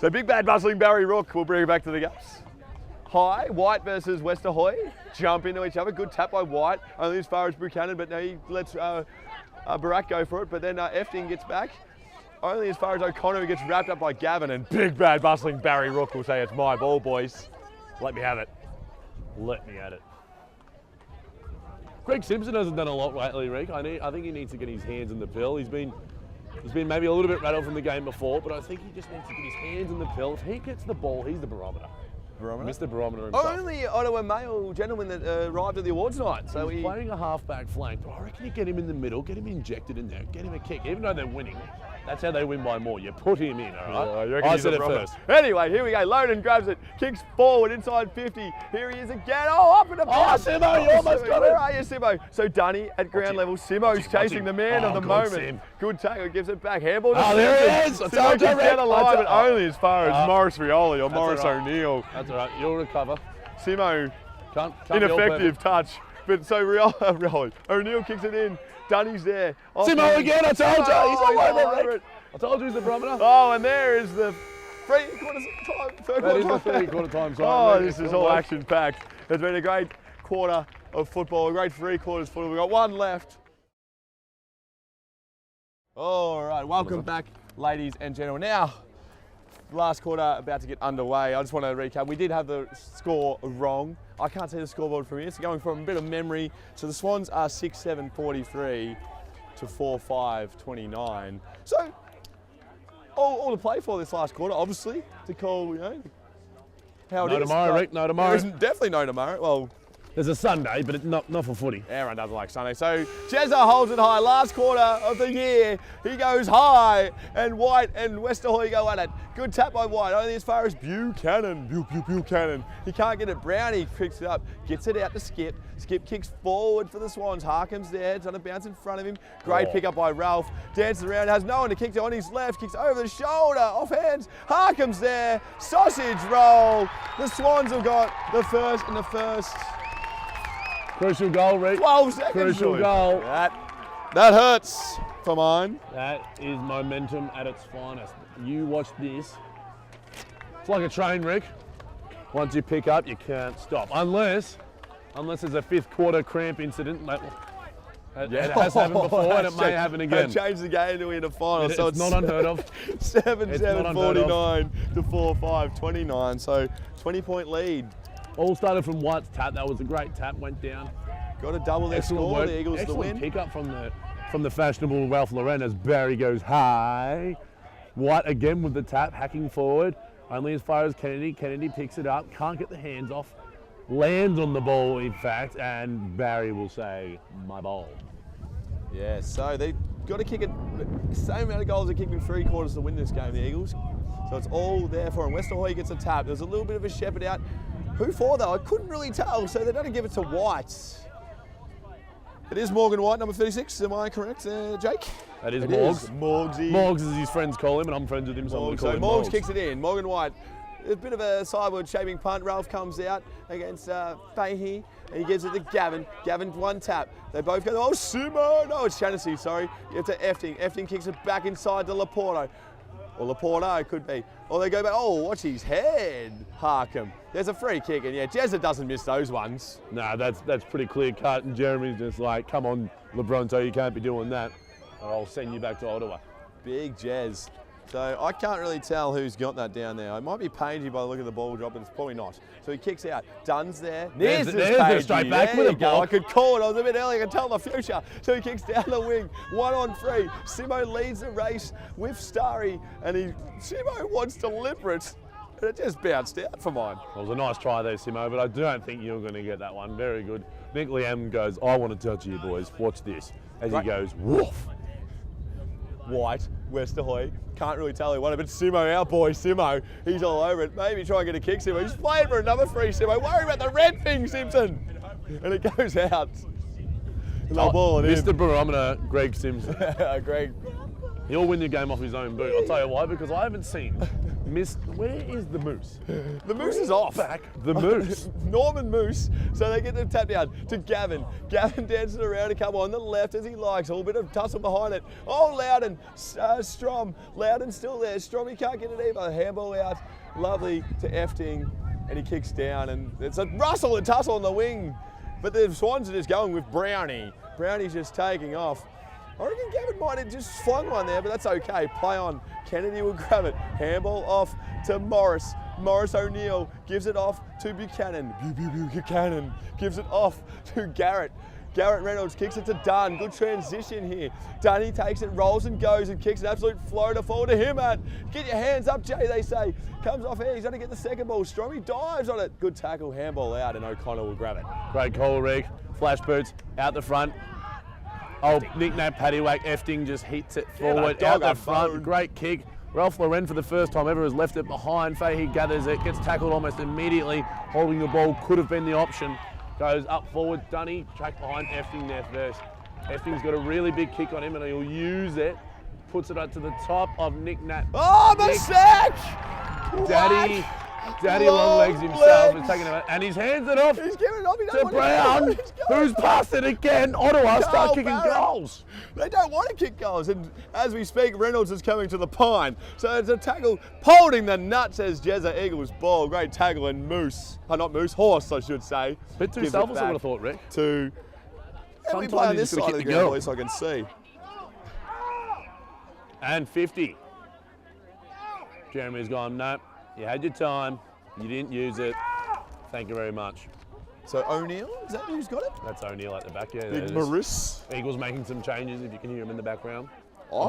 So big bad bustling Barry Rook will bring it back to the guts. High, White versus Westerhoy. Jump into each other. Good tap by White. Only as far as Buchanan, but now he lets Barak go for it. But then Efting gets back. Only as far as O'Connor, who gets wrapped up by Gavin. And big bad bustling Barry Rook will say, it's my ball, boys. Let me have it. Let me at it. Greg Simpson hasn't done a lot lately, Rick. I think he needs to get his hands in the pill. He's been maybe a little bit rattled from the game before, but I think he just needs to get his hands in the pill. If he gets the ball, he's the barometer. Mr. Barometer himself. Only Ottawa male gentleman that arrived at the awards night. So he's playing a half-back flank, but I reckon you get him in the middle, get him injected in there, get him a kick. Even though they're winning, That's how they win by more. You put him in, all right? Yeah, I said it first. Anyway, here we go. Loden grabs it, kicks forward inside 50. Here he is again. Oh, up and about. Simo, you almost got it. Where are you, Simo? So Dunny at ground level. Simo's chasing the man of the moment. Sim. Good tackle, gives it back. Handball. Oh, there he is. Simo gets down the line, but only as far as Morris Rioli or Morris all right. O'Neill. That's all right. You'll recover. Simo, Can't be all ineffective perfect. touch. But so Rioli. O'Neill kicks it in. Dunny's there. Simo again, I told you. He's all over it. it. I told you he's the barometer. Oh, and there is the three-quarters time. That is the three-quarter time. Oh, this is all action-packed. It's been a great quarter of football, a great three-quarters football. We've got one left. All right, welcome back, ladies and gentlemen. Now, last quarter about to get underway. I just want to recap. We did have the score wrong. I can't see the scoreboard from here. So going from a bit of memory. So the Swans are 6-7-43 to 4-5-29. So all to play for this last quarter, obviously, to call, how it is. No tomorrow, Rick, no tomorrow. There isn't definitely no tomorrow. Well, There's a Sunday, but it's not for footy. everyone doesn't like Sunday. So Jezza holds it high. Last quarter of the year, he goes high, and White and Westerhoy go at it. Good tap by White, only as far as Buchanan. Buchanan. He can't get it. Brownie picks it up, gets it out to Skip. Skip kicks forward for the Swans. Harkham's there, trying to bounce in front of him. Great pick up by Ralph. Dances around, has no one to kick to on his left. Kicks over the shoulder, off hands. Harkham's there. Sausage roll. The Swans have got the first in the first. Crucial goal, Rick. 12 seconds. Crucial goal. That hurts for mine. That is momentum at its finest. You watch this. It's like a train wreck. Once you pick up, you can't stop. Unless there's a fifth quarter cramp incident. It has happened before, and it may happen again. They changed the game to win a final, so it's not unheard of. 7-7-49 to 4-5-29. So 20-point lead. All started from White's tap. That was a great tap. Went down. Got to double their score. Work. The Eagles to Excellent win. pick up from the fashionable Ralph Lauren as Barry goes high. White again with the tap, hacking forward. Only as far as Kennedy. Kennedy picks it up. Can't get the hands off. Lands on the ball, in fact, and Barry will say, "My ball." Yeah, so they've got to kick it. Same amount of goals they're kicking three quarters to win this game, the Eagles. So it's all there for him. Westerhoy gets a tap. There's a little bit of a shepherd out. Who for though? I couldn't really tell. So they're going to give it to White. It is Morgan White, number 36. Am I correct, Jake? That is It Morgs. is Morgsy. Morgs, as his friends call him, and I'm friends with him, so I'm going to call So him Morgs Morgs. kicks it in. Morgan White. A bit of a sideward shaping punt. Ralph comes out against Fahey, and he gives it to Gavin. Gavin, one tap. They both go, oh, Simo! No, it's Shaughnessy, sorry. It's to Efting. Efting kicks it back inside to Laporto. Or Laporto, it could be. Or they go back, oh, watch his head, Harkham. There's a free kick, and yeah, Jezza doesn't miss those ones. No, that's pretty clear cut, and Jeremy's just like, come on, LeBronto, you can't be doing that, or I'll send you back to Ottawa. Big Jez. So I can't really tell who's got that down there. It might be Pagey by the look of the ball drop, but it's probably not. So he kicks out. Dunn's there. There's the straight back with a ball. I could call it. I was a bit early. I can tell the future. So he kicks down the wing. 1-on-3. Simo leads the race with Starry, and Simo wants to deliver it, and it just bounced out for mine. It was a nice try there, Simo, but I don't think you're going to get that one. Very good. Nick Liam goes, I want to touch you, boys. Watch this. As he goes, woof. White, Westerhoy, can't really tell who won it, but Simo, our boy Simo, he's all over it. Maybe try and get a kick, Simo. He's playing for another free, Simo. Worry about the red thing, Simpson. And it goes out. No ball at him. Mr. Barometer, Greg Simpson. Greg. He'll win the game off his own boot. I'll tell you why, because I haven't seen where is the Moose? The Moose is off. Back. The Moose. Norman Moose. So they get the tap down to Gavin. Gavin dances around to come on the left as he likes. A little bit of tussle behind it. Oh, Loudon. Strom. Loudon's still there. Strom, he can't get it either. Handball out. Lovely to Efting. And he kicks down. And it's a rustle and tussle on the wing. But the Swans are just going with Brownie. Brownie's just taking off. I reckon Gavin might have just flung one there, but that's okay. Play on. Kennedy will grab it. Handball off to Morris. Morris O'Neill gives it off to Buchanan. Buchanan gives it off to Garrett. Garrett Reynolds kicks it to Dunn. Good transition here. Dunny takes it, rolls and goes and kicks an absolute floater forward to him, man. Get your hands up, Jay, they say. Comes off here. He's going to get the second ball. Stromy dives on it. Good tackle. Handball out, and O'Connor will grab it. Great call, Rick. Flash boots out the front. Oh, nickname Paddywhack. Efting just hits it forward, dog out the a front. bone. Great kick. Ralph Lauren for the first time ever has left it behind. Fahey gathers it, gets tackled almost immediately. Holding the ball could have been the option. Goes up forward, Dunny, track behind Efting there first. Efting's got a really big kick on him and he'll use it. Puts it up to the top of Nick Nat. Oh, the sack! Daddy long legs himself is taking it, and he's hands it off He's giving it off. He to doesn't want Brown, to kick it. who's passed it again. Ottawa start Carl kicking Barron. goals. They don't want to kick goals, and as we speak, Reynolds is coming to the pine. So it's a tackle, holding the nuts as Jezza Eagles ball. Great tackle, and Moose, not Moose, Horse, I should say. Bit too gives it selfish, I back would have thought, Rick. To and we Sometimes play on you this just gotta side of the kick the ground, girl. at least I can see. And 50. Jeremy's gone, no, you had your time, you didn't use it. Thank you very much. So O'Neill, is that who's got it? That's O'Neill at the back, yeah. there Big it is. Maurice. Eagles making some changes, if you can hear him in the background. I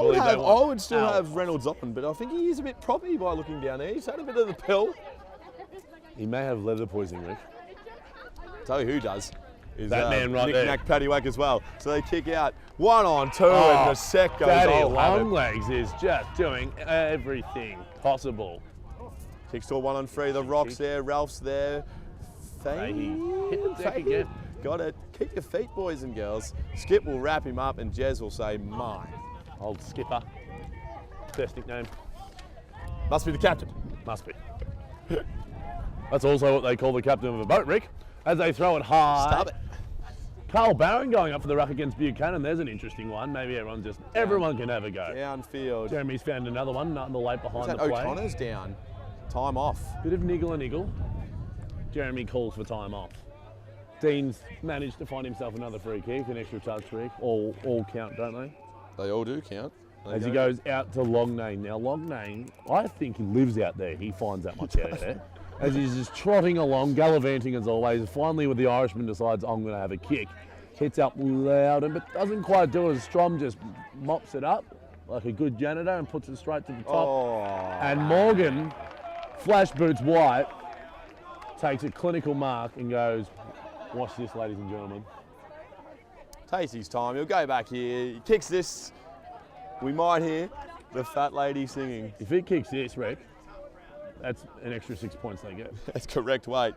would still have Reynolds on, but I think he is a bit proppy by looking down there. He's had a bit of the pill. He may have leather poisoning, Rick. Tell you who does. Is That man right Nick there. Nack Paddywhack as well. So they kick out 1-on-2 and the sec goes Daddy I'll have it. Longlegs is just doing everything possible. Kicks to a 1-on-3. The Rock's there. Ralph's there. Fahey hit the deck Fahey. again. Got it. Keep your feet, boys and girls. Skip will wrap him up and Jez will say, mine. Old skipper. Best nickname. Must be the captain. Must be. That's also what they call the captain of a boat, Rick. As they throw it high. Stop it. Carl Barron going up for the ruck against Buchanan. There's an interesting one. Maybe everyone can have a go. Downfield. Jeremy's found another one, not in the late behind the play. O'Connor's down. Time off. Bit of niggle and niggle. Jeremy calls for time off. Dean's managed to find himself another free kick, an extra touch, Rick. All count, don't they? They all do count. As he goes out to Longnane. Now, Longnane, I think he lives out there. He finds that much out there. As he's just trotting along, gallivanting as always. Finally, with the Irishman decides, I'm going to have a kick. Hits up loud, but doesn't quite do it. Strom just mops it up like a good janitor and puts it straight to the top. Oh. And Morgan, flash boots white, takes a clinical mark and goes, watch this, ladies and gentlemen. Takes his time. He'll go back here. He kicks this. We might hear the fat lady singing. If he kicks this, Rick, that's an extra 6 points they get. That's correct weight.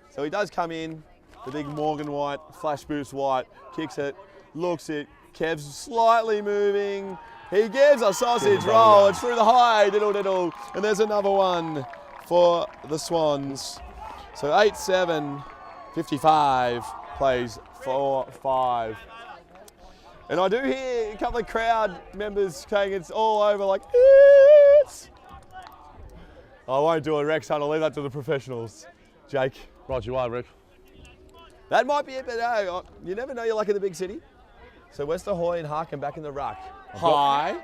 So he does come in, the big Morgan White, flash boots White, kicks it, looks it, Kev's slightly moving. He gives a sausage roll. It's through the high, diddle diddle. And there's another one for the Swans. So 8-7, 55, plays 4-5. And I do hear a couple of crowd members saying it's all over like, it's. I won't do a Rex Hunt, I'll leave that to the professionals. Jake. Right you are, Rick. That might be it, but you never know, you're like in the big city. So West Ahoy and Harkin back in the ruck. High.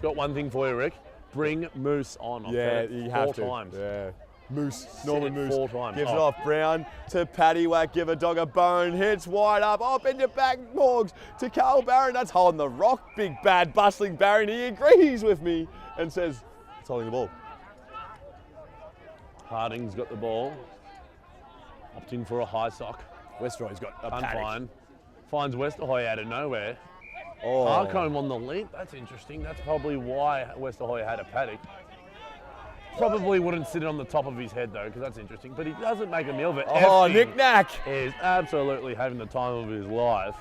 Got one thing for you, Rick. Bring Moose on. I've Yeah, said it you have four to. times. Yeah. Moose, Norman it Moose. 4 times. Gives Oh. it off. Brown to Paddywhack, give a dog a bone, hits wide up, bend your back, Morgs to Carl Barron. That's holding the rock, big bad bustling Barron. He agrees with me and says, it's holding the ball. Harding's got the ball. Opting for a high sock. Westroy's got a Punt paddock. line. Finds Westahoy out of nowhere. Oh. Harcombe on the lead. That's interesting. That's probably why Westahoy had a paddock. Probably wouldn't sit on the top of his head though, because that's interesting. But he doesn't make a meal of it. Oh, Effing Nick Nack. is absolutely having the time of his life.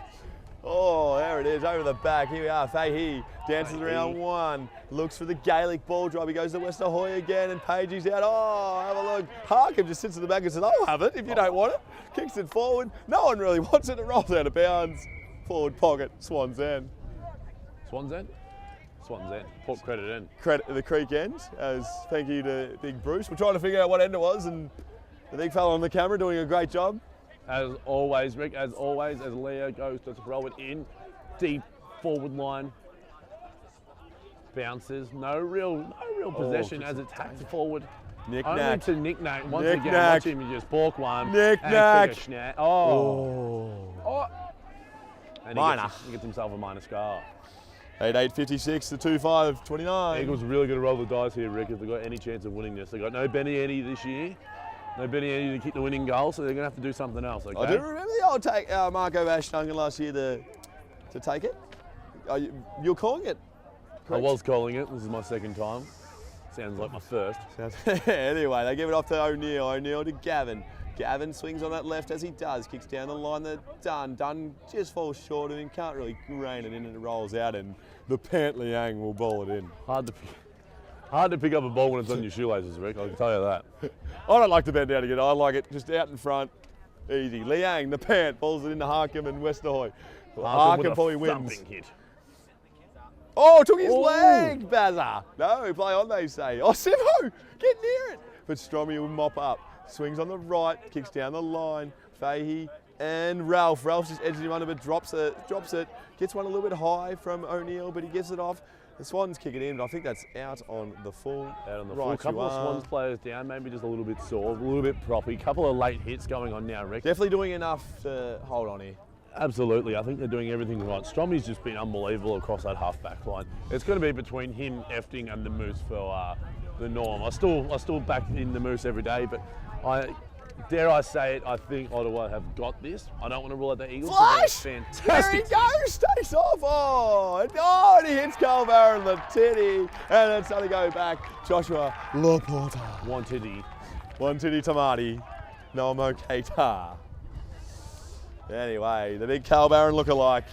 Oh, there it is, over the back. Here we are. Fahey dances Fahey. around one, looks for the Gaelic ball drive. He goes to West Ahoy again, and Pagey's out. Oh, have a look. Harkin just sits in the back and says, I'll have it if you don't want it. Kicks it forward. No one really wants it. It rolls out of bounds. Forward pocket, Swans End. Swans End? Swans End. Port Credit End. Credit to the Creek End, as thank you to Big Bruce. We're trying to figure out what end it was, and the big fella on the camera doing a great job. As always, Rick, as always, as Leo goes to throw it in, deep forward line, bounces, no real possession as it's hacked forward. Nick Only Nack. to Nick Nack. Once Nick again, Nack. watch him just balk one. Nick and Nack. kick a schnack. Oh. And Minor. he gets himself a minor scar. 8-8-56 to 2-5-29. Eagles are really going to roll the dice here, Rick, if they've got any chance of winning this. They've got no Benny Eddie this year. No Benny Eddie to kick the winning goal, so they're going to have to do something else, okay? I do remember the old Marco Ashdungan last year to take it. You're calling it. I was calling it. This is my second time. Sounds like my first. Anyway, they give it off to O'Neill. O'Neill to Gavin. Gavin swings on that left as he does. Kicks down the line to Dunn. Dunn just falls short of him. Can't really rein it in, and it rolls out, and the Pant Liang will ball it in. Hard to pick up a ball when it's on your shoelaces, Rick. I can tell you that. I don't like to bend down again. I like it just out in front. Easy. Liang, the Pant, balls it into Harkham and Westerhoy. Harkham probably wins. Hit. Oh, took his leg, Bazza. No, play on, they say. Oh, Simo, get near it. But Stromy will mop up. Swings on the right, kicks down the line. Fahey and Ralph. Ralph just edges him under, but drops it. Gets one a little bit high from O'Neill, but he gives it off. The Swans kick it in, but I think that's out on the full. Out on the full. A couple of Swans players down, maybe just a little bit sore, a little bit proppy. Couple of late hits going on now, Rick. Definitely doing enough to hold on here. Absolutely, I think they're doing everything right. Stromy's just been unbelievable across that half-back line. It's going to be between him, Efting, and the Moose for the norm. I still back in the Moose every day, but dare I say it, I think Ottawa have got this. I don't want to rule out the Eagles. Flash! Fantastic. There he goes, takes off. And he hits Carl Barron the titty, and it's going to go back. Joshua Laporta. One titty tamati. No mo Keita. Anyway, the big Carl Barron lookalike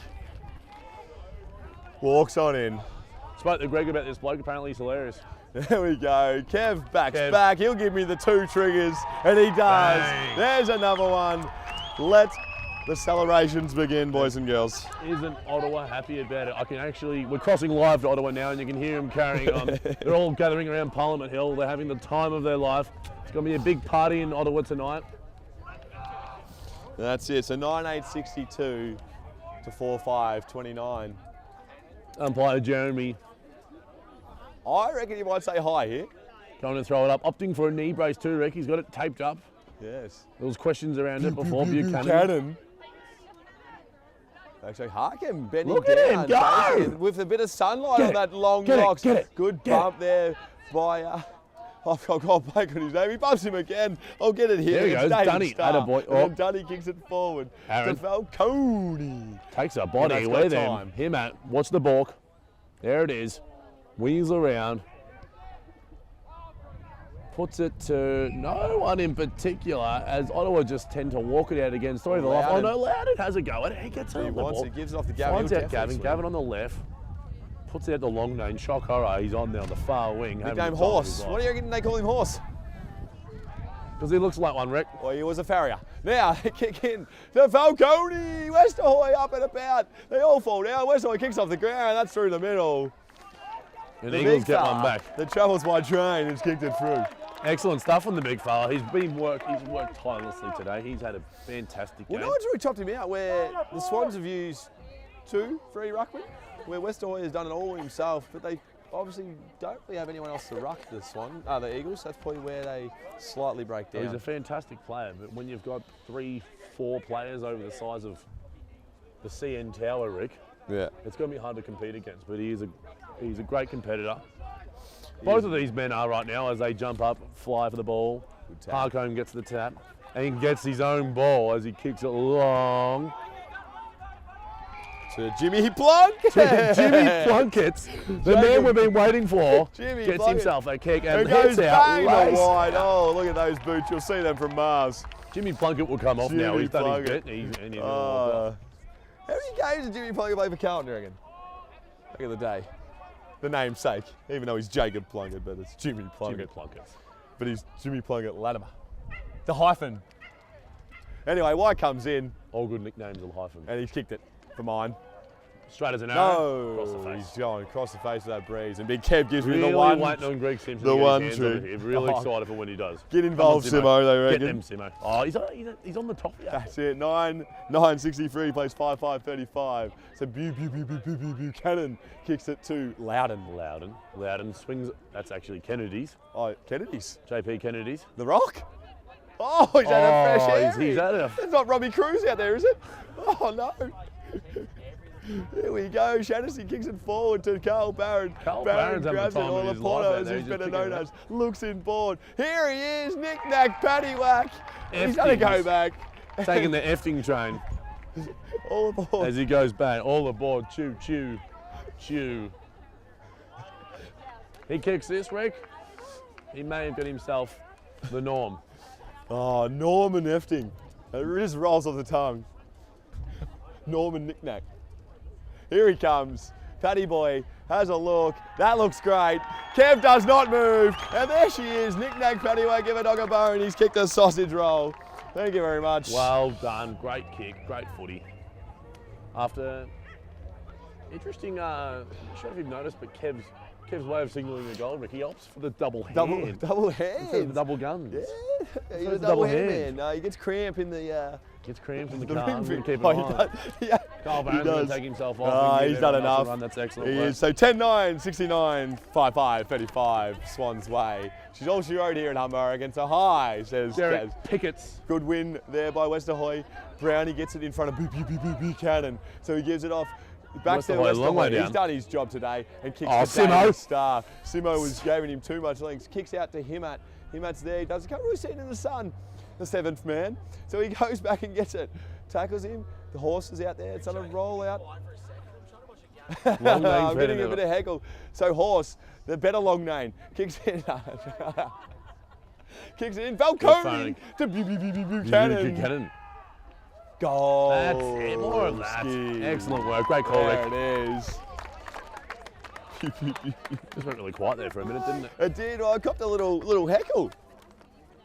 walks on in. Spoke to Greg about this bloke. Apparently he's hilarious. There we go. Kev backs back. He'll give me the 2 triggers, and he does. Bang. There's another one. Let the celebrations begin, boys and girls. Isn't Ottawa happy about it? We're crossing live to Ottawa now, and you can hear them carrying on. They're all gathering around Parliament Hill. They're having the time of their life. It's going to be a big party in Ottawa tonight. That's it. So 9-8-62 to 4-5-29. Umpire Jeremy. I reckon you might say hi here. Going to throw it up. Opting for a knee brace too, Rick. He's got it taped up. Yes. There was questions around it before. Buchanan. Actually, Harkham bending Look at down. him go! With a bit of sunlight on that long box. Good bump there by... I've got Blake on his name. He bumps him again. I'll get it here. There he goes. Dunny. And then Dunny kicks it forward. Aaron. To Falcone. Takes a body with him. Here, Matt. Watch the balk. There it is. Wheels around. Puts it to no one in particular, as Ottawa just tend to walk it out again. Story of the life. Oh no, Loudon has a go at it. He gets it on the ball. He gives it off the Gavin. Finds out Gavin. Gavin on the left. Puts out the long name. Shock horror. He's on there on the far wing. Nickname Horse. What do you reckon they call him Horse? Because he looks like one, Rick. Well, he was a farrier. Now they kick in to Falcone. Westerhoy up and about. They all fall down. Westerhoy kicks off the ground. That's through the middle. And the Eagles get one back. The travels by train has kicked it through. Excellent stuff from the big fella. He's worked tirelessly today. He's had a fantastic game. Well, no one's really chopped him out where the Swans have used 2 free ruckmen, where Westerhoy has done it all himself, but they obviously don't really have anyone else to ruck the Eagles. That's probably where they slightly break down. He's a fantastic player, but when you've got 3-4 players over the size of the CN Tower, Rick, it's going to be hard to compete against. But he's a great competitor. Both of these men are right now as they jump up, fly for the ball. Harcombe gets the tap and gets his own ball as he kicks it long. To Jimmy Plunkett. Jimmy Plunkett, the man we've been waiting for, Jimmy gets Plunkett. himself a kick and goes hits out. Bang to wide. Oh, look at those boots. You'll see them from Mars. Jimmy Plunkett will come off now. He's done his bit. How many games did Jimmy Plunkett play for Carlton, you reckon? Back in the day. The namesake, even though he's Jacob Plunkett, but it's Jimmy Plunkett. Jimmy Plunkett. But he's Jimmy Plunkett Latimer. The hyphen. Anyway, White comes in. All good nicknames will hyphen. And he's kicked it for mine. Straight as an arrow. Across the face. He's going across the face of that breeze. And Big Kev gives me really the one. waiting on Greg Simpson. The one trick. Really excited for when he does. Get involved, Simo, they reckon. Get them, Simo. Oh, he's on the top here. That's it. 9-9-63, plays 5-5-35. So Buchanan kicks it to Loudon. Loudon swings. That's actually Kennedy's. Oh, Kennedy's. JP Kennedy's. The Rock? Oh, he's had a fresh air. He's had a... It's not Robbie Cruz out there, is it? Oh, no. Here we go. Shaughnessy kicks it forward to Carl Barron. Barron grabs it. All the Portos, who's better known as, looks in board. Here he is, knick-knack, paddywhack. He's going to go back. Taking the effing train. All aboard. As he goes back, all aboard, choo-choo. Chew. He kicks this, Rick. He may have got himself the norm. Oh, Norman Efting. It just rolls off the tongue. Norman Knick-Knack. Here he comes. Paddy boy has a look. That looks great. Kev does not move. And there she is. Knick-Knack, Paddy boy, give a dog a bone. He's kicked a sausage roll. Thank you very much. Well done. Great kick. Great footy. After interesting, I'm not sure if you've noticed, but Kev's way of signalling the goal, Rick, he opts for the double hand. Double hand. Instead of the double guns. Yeah, he's a double hand man. No, he gets cramp in the... Gets cramps in the ring calves. fit. Keep it Oh, on. yeah, Carl he Barron's going does. to take himself off. He's done enough. Run. That's excellent. He work. is. So 10-9, 69, 5-5, 35, Swans way. She's all she wrote here in Humber against a high, says Derek Jazz. Pickett's. Good win there by Westerhoy. Brownie gets it in front of Buchanan. So he gives it off. Back to Westerhoy, long way Westerhoy. He's down. done his job today and kicks the Simo. David Star. Simo was giving him too much length. Kicks out to Himmat. Himmat's there. He can't really see it in the sun. The seventh man. So he goes back and gets it. Tackles him. The horse is out there. It's on a roll out. I'm getting a bit of heckle. So horse, the better long name, kicks in. Kicks it in. Falcone to Buchanan. Goal. That's it. More of that. Excellent work. Great call, Rick. There it is. Just went really quiet there for a minute, didn't it? It did. Well, I copped a little heckle.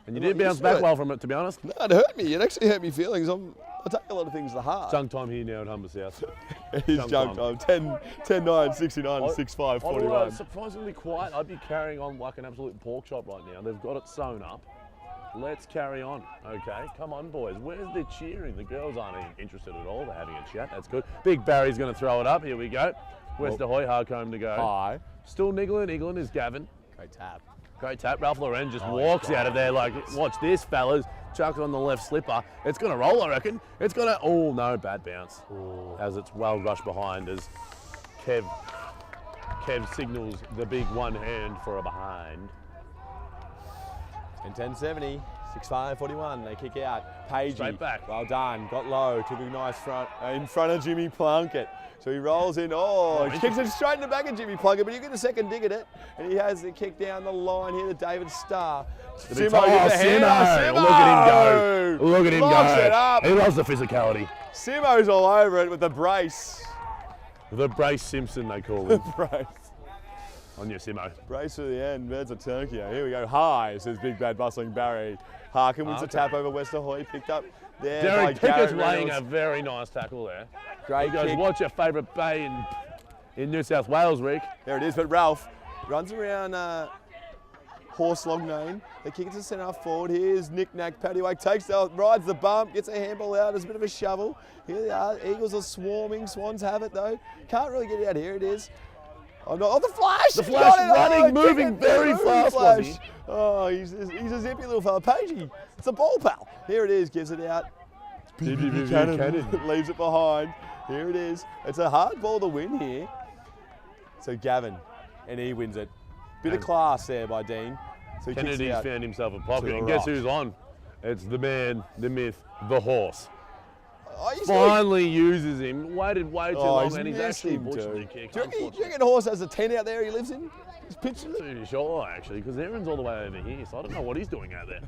And you did bounce back well from it, to be honest. No, it hurt me. It actually hurt me feelings. I take a lot of things to heart. Junk time here now at Humber South. It is junk time. 10-9, 69, 6-5, 41. Surprisingly quiet. I'd be carrying on like an absolute pork chop right now. They've got it sewn up. Let's carry on, okay? Come on, boys. Where's the cheering? The girls aren't even interested at all. They're having a chat. That's good. Big Barry's going to throw it up. Here we go. Westerhoy, Harcombe to go. High. Still niggling is Gavin. Great tap. Great tap. Ralph Lauren just walks out of there like, watch this, fellas. Chucks it on the left slipper. It's going to roll, I reckon. It's going to, oh, no, bad bounce. Ooh. As it's well rushed behind as Kev signals the big one hand for a behind. 10-70, 6-5, 41. They kick out. Pagey. Straight back. Well done. Got low. Took a nice front in front of Jimmy Plunkett. So he rolls in. Oh, he kicks it straight in the back of Jimmy Plunkett, but you get a second dig at it. And he has the kick down the line here to David Starr. Simo, look at him go. Look at him Locks go. it up. He loves the physicality. Simo's all over it with the brace. The Brace Simpson, they call him. Brace. On your Simo. Brace for the end. Birds of Turkey. Here we go. High, says Big Bad Bustling Barry. Harkin wins the tap over Westerhoy. Picked up there Derek by Pickett's Garrett laying Reynolds. a very nice tackle there. Great He goes, kick. what's your favourite bay in New South Wales, Rick? There it is, but Ralph runs around Horse Long Name. They kick it to centre half forward. Here's Knick-Knack, Paddywhack, rides the bump, gets a handball out, there's a bit of a shovel. Here they are, Eagles are swarming, Swans have it though. Can't really get it out, here it is. Oh no, oh the Flash! The Flash running, moving very fast, was he? Oh, he's a zippy little fella. Pagey, it's a ball pal. Here it is, gives it out. Buchanan leaves it behind. Here it is. It's a hard ball to win here. So Gavin, and he wins it. Bit of class there by Dean. So he kicks it Kennedy's out. found himself a pocket, the and guess right. who's on? It's the man, the myth, the horse. Oh, he's Finally uses him. Waited way too long, he's and he's missed actually him butchered too. the kick. Do you reckon the horse has a 10 out there he lives in? He's pitching it. Too sure, actually, because Aaron's all the way over here, so I don't know what he's doing out there.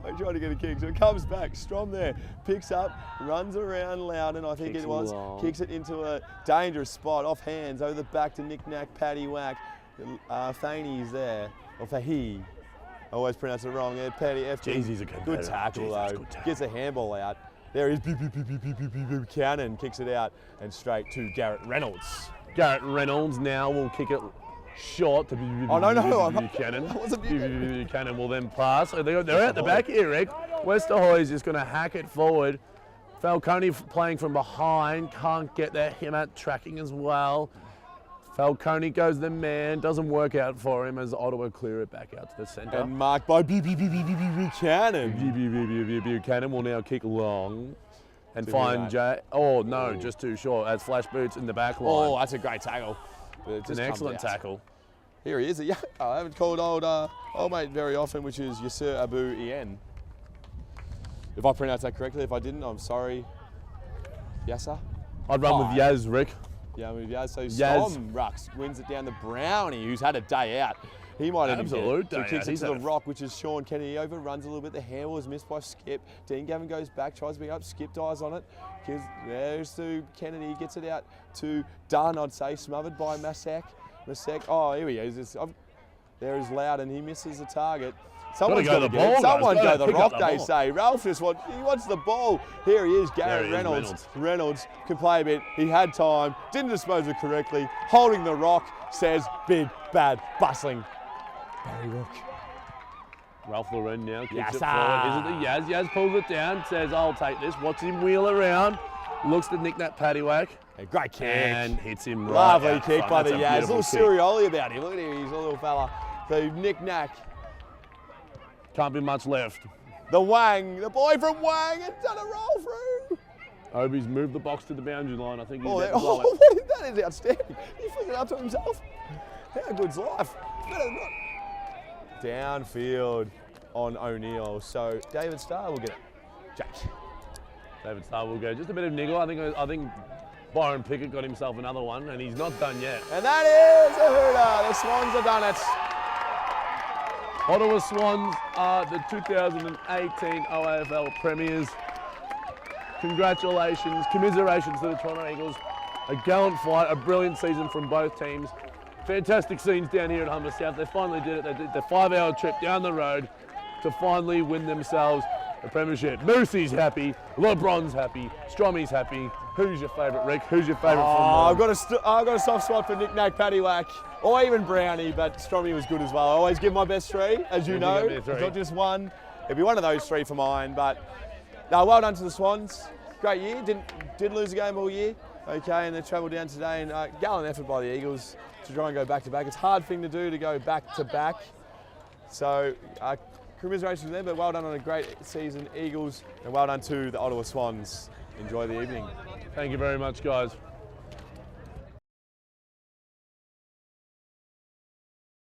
They trying to get a kick, so it comes back. Strom there, picks up, runs around Loudon, I think Kicks it was. long. Kicks it into a dangerous spot, off hands, over the back to Knick-Knack, Paddywhack. Faney's there, or Fahy. I always pronounce it wrong there. Paddy F. Jeez, he's a competitor. good tackle Jeez, though. that's good tackle. Gets a handball out. There is Buchanan, kicks it out and straight to Garrett Reynolds. Garrett Reynolds now will kick it short to Oh, no, Buchanan. that wasn't Buchanan. Buchanan will then pass. So they're at the back here, Rick. Westerhoy is just going to hack it forward. Falcone playing from behind, can't get there. Himmat tracking as well. Falcone goes the man, doesn't work out for him as Ottawa clear it back out to the centre. And marked by Buchanan. Buchanan will now kick long and To find who, Jay. Oh no, just too short. As Flash Boots in the back line. Oh, that's a great tackle. But it It's just an comes excellent out. tackle. Here he is. Yeah, I haven't called old mate very often, which is Yasser Abu Ien. If I pronounced that correctly, if I didn't, I'm sorry. Yasser? I'd run with Yaz, Rick. Yeah, move, yeah. So Yaz. Storm Rucks wins it down to Brownie, who's had a day out. He might have Absolute so day kicks out. it He's to the had a- rock, which is Sean Kennedy. Overruns a little bit. The hair was missed by Skip. Dean Gavin goes back, tries to be up. Skip dies on it. There's to Kennedy, gets it out to Dunn, I'd say, smothered by Masek. Oh, here he is. There is Loud, and he misses the target. Someone's go got to the get it. ball, guys. Someone Gotta go the pick up rock, the they ball. say. Ralph just wants the ball. Here he is, There Garrett he is, Reynolds. Reynolds can play a bit. He had time, didn't dispose of it correctly. Holding the rock, says big, bad, bustling Barry Rook. Ralph Lauren now kicks Yes, it forward. Is it the Yaz? Yaz pulls it down, says, I'll take this. Watch him wheel around. Looks to nick that paddywhack. A great kick. And hits him right Lovely out kick front. by the That's a Yaz. A beautiful little kick. Sirioli about him. Look at him, he's a little fella. The knick-knack. Can't be much left. The Wang, the boy from Wang, has done a roll through. Obi's moved the box to the boundary line. I think he's Oh, about to blow it. what is that? Is outstanding. He flicked it up to himself. How good's life? Better than not. Downfield on O'Neill. So David Starr will get it. Jack. David Starr will go. Just a bit of niggle. I think Byron Pickett got himself another one, and he's not done yet. And that is a hooter. The Swans have done it. Ottawa Swans are the 2018 OAFL Premiers. Congratulations, commiserations to the Toronto Eagles. A gallant fight, a brilliant season from both teams. Fantastic scenes down here at Humber South. They finally did it. They did the 5-hour trip down the road to finally win themselves a premiership. Moosey's happy, LeBron's happy, Strommy's happy. Who's your favourite, Rick? Who's your favourite I've from got a soft spot for Knick-Knack Paddywhack, or even Brownie, but Strommy was good as well. I always give my best three, as you You know. give me a It's three. not just one. It'd be one of those three for mine, but no, well done to the Swans. Great year. Didn't lose a game all year. Okay, and they travelled down today, and gallant effort by the Eagles to try and go back to back. It's a hard thing to do to go back to back. So commiserations to them, but well done on a great season, Eagles, and well done to the Ottawa Swans. Enjoy the evening. Thank you very much, guys.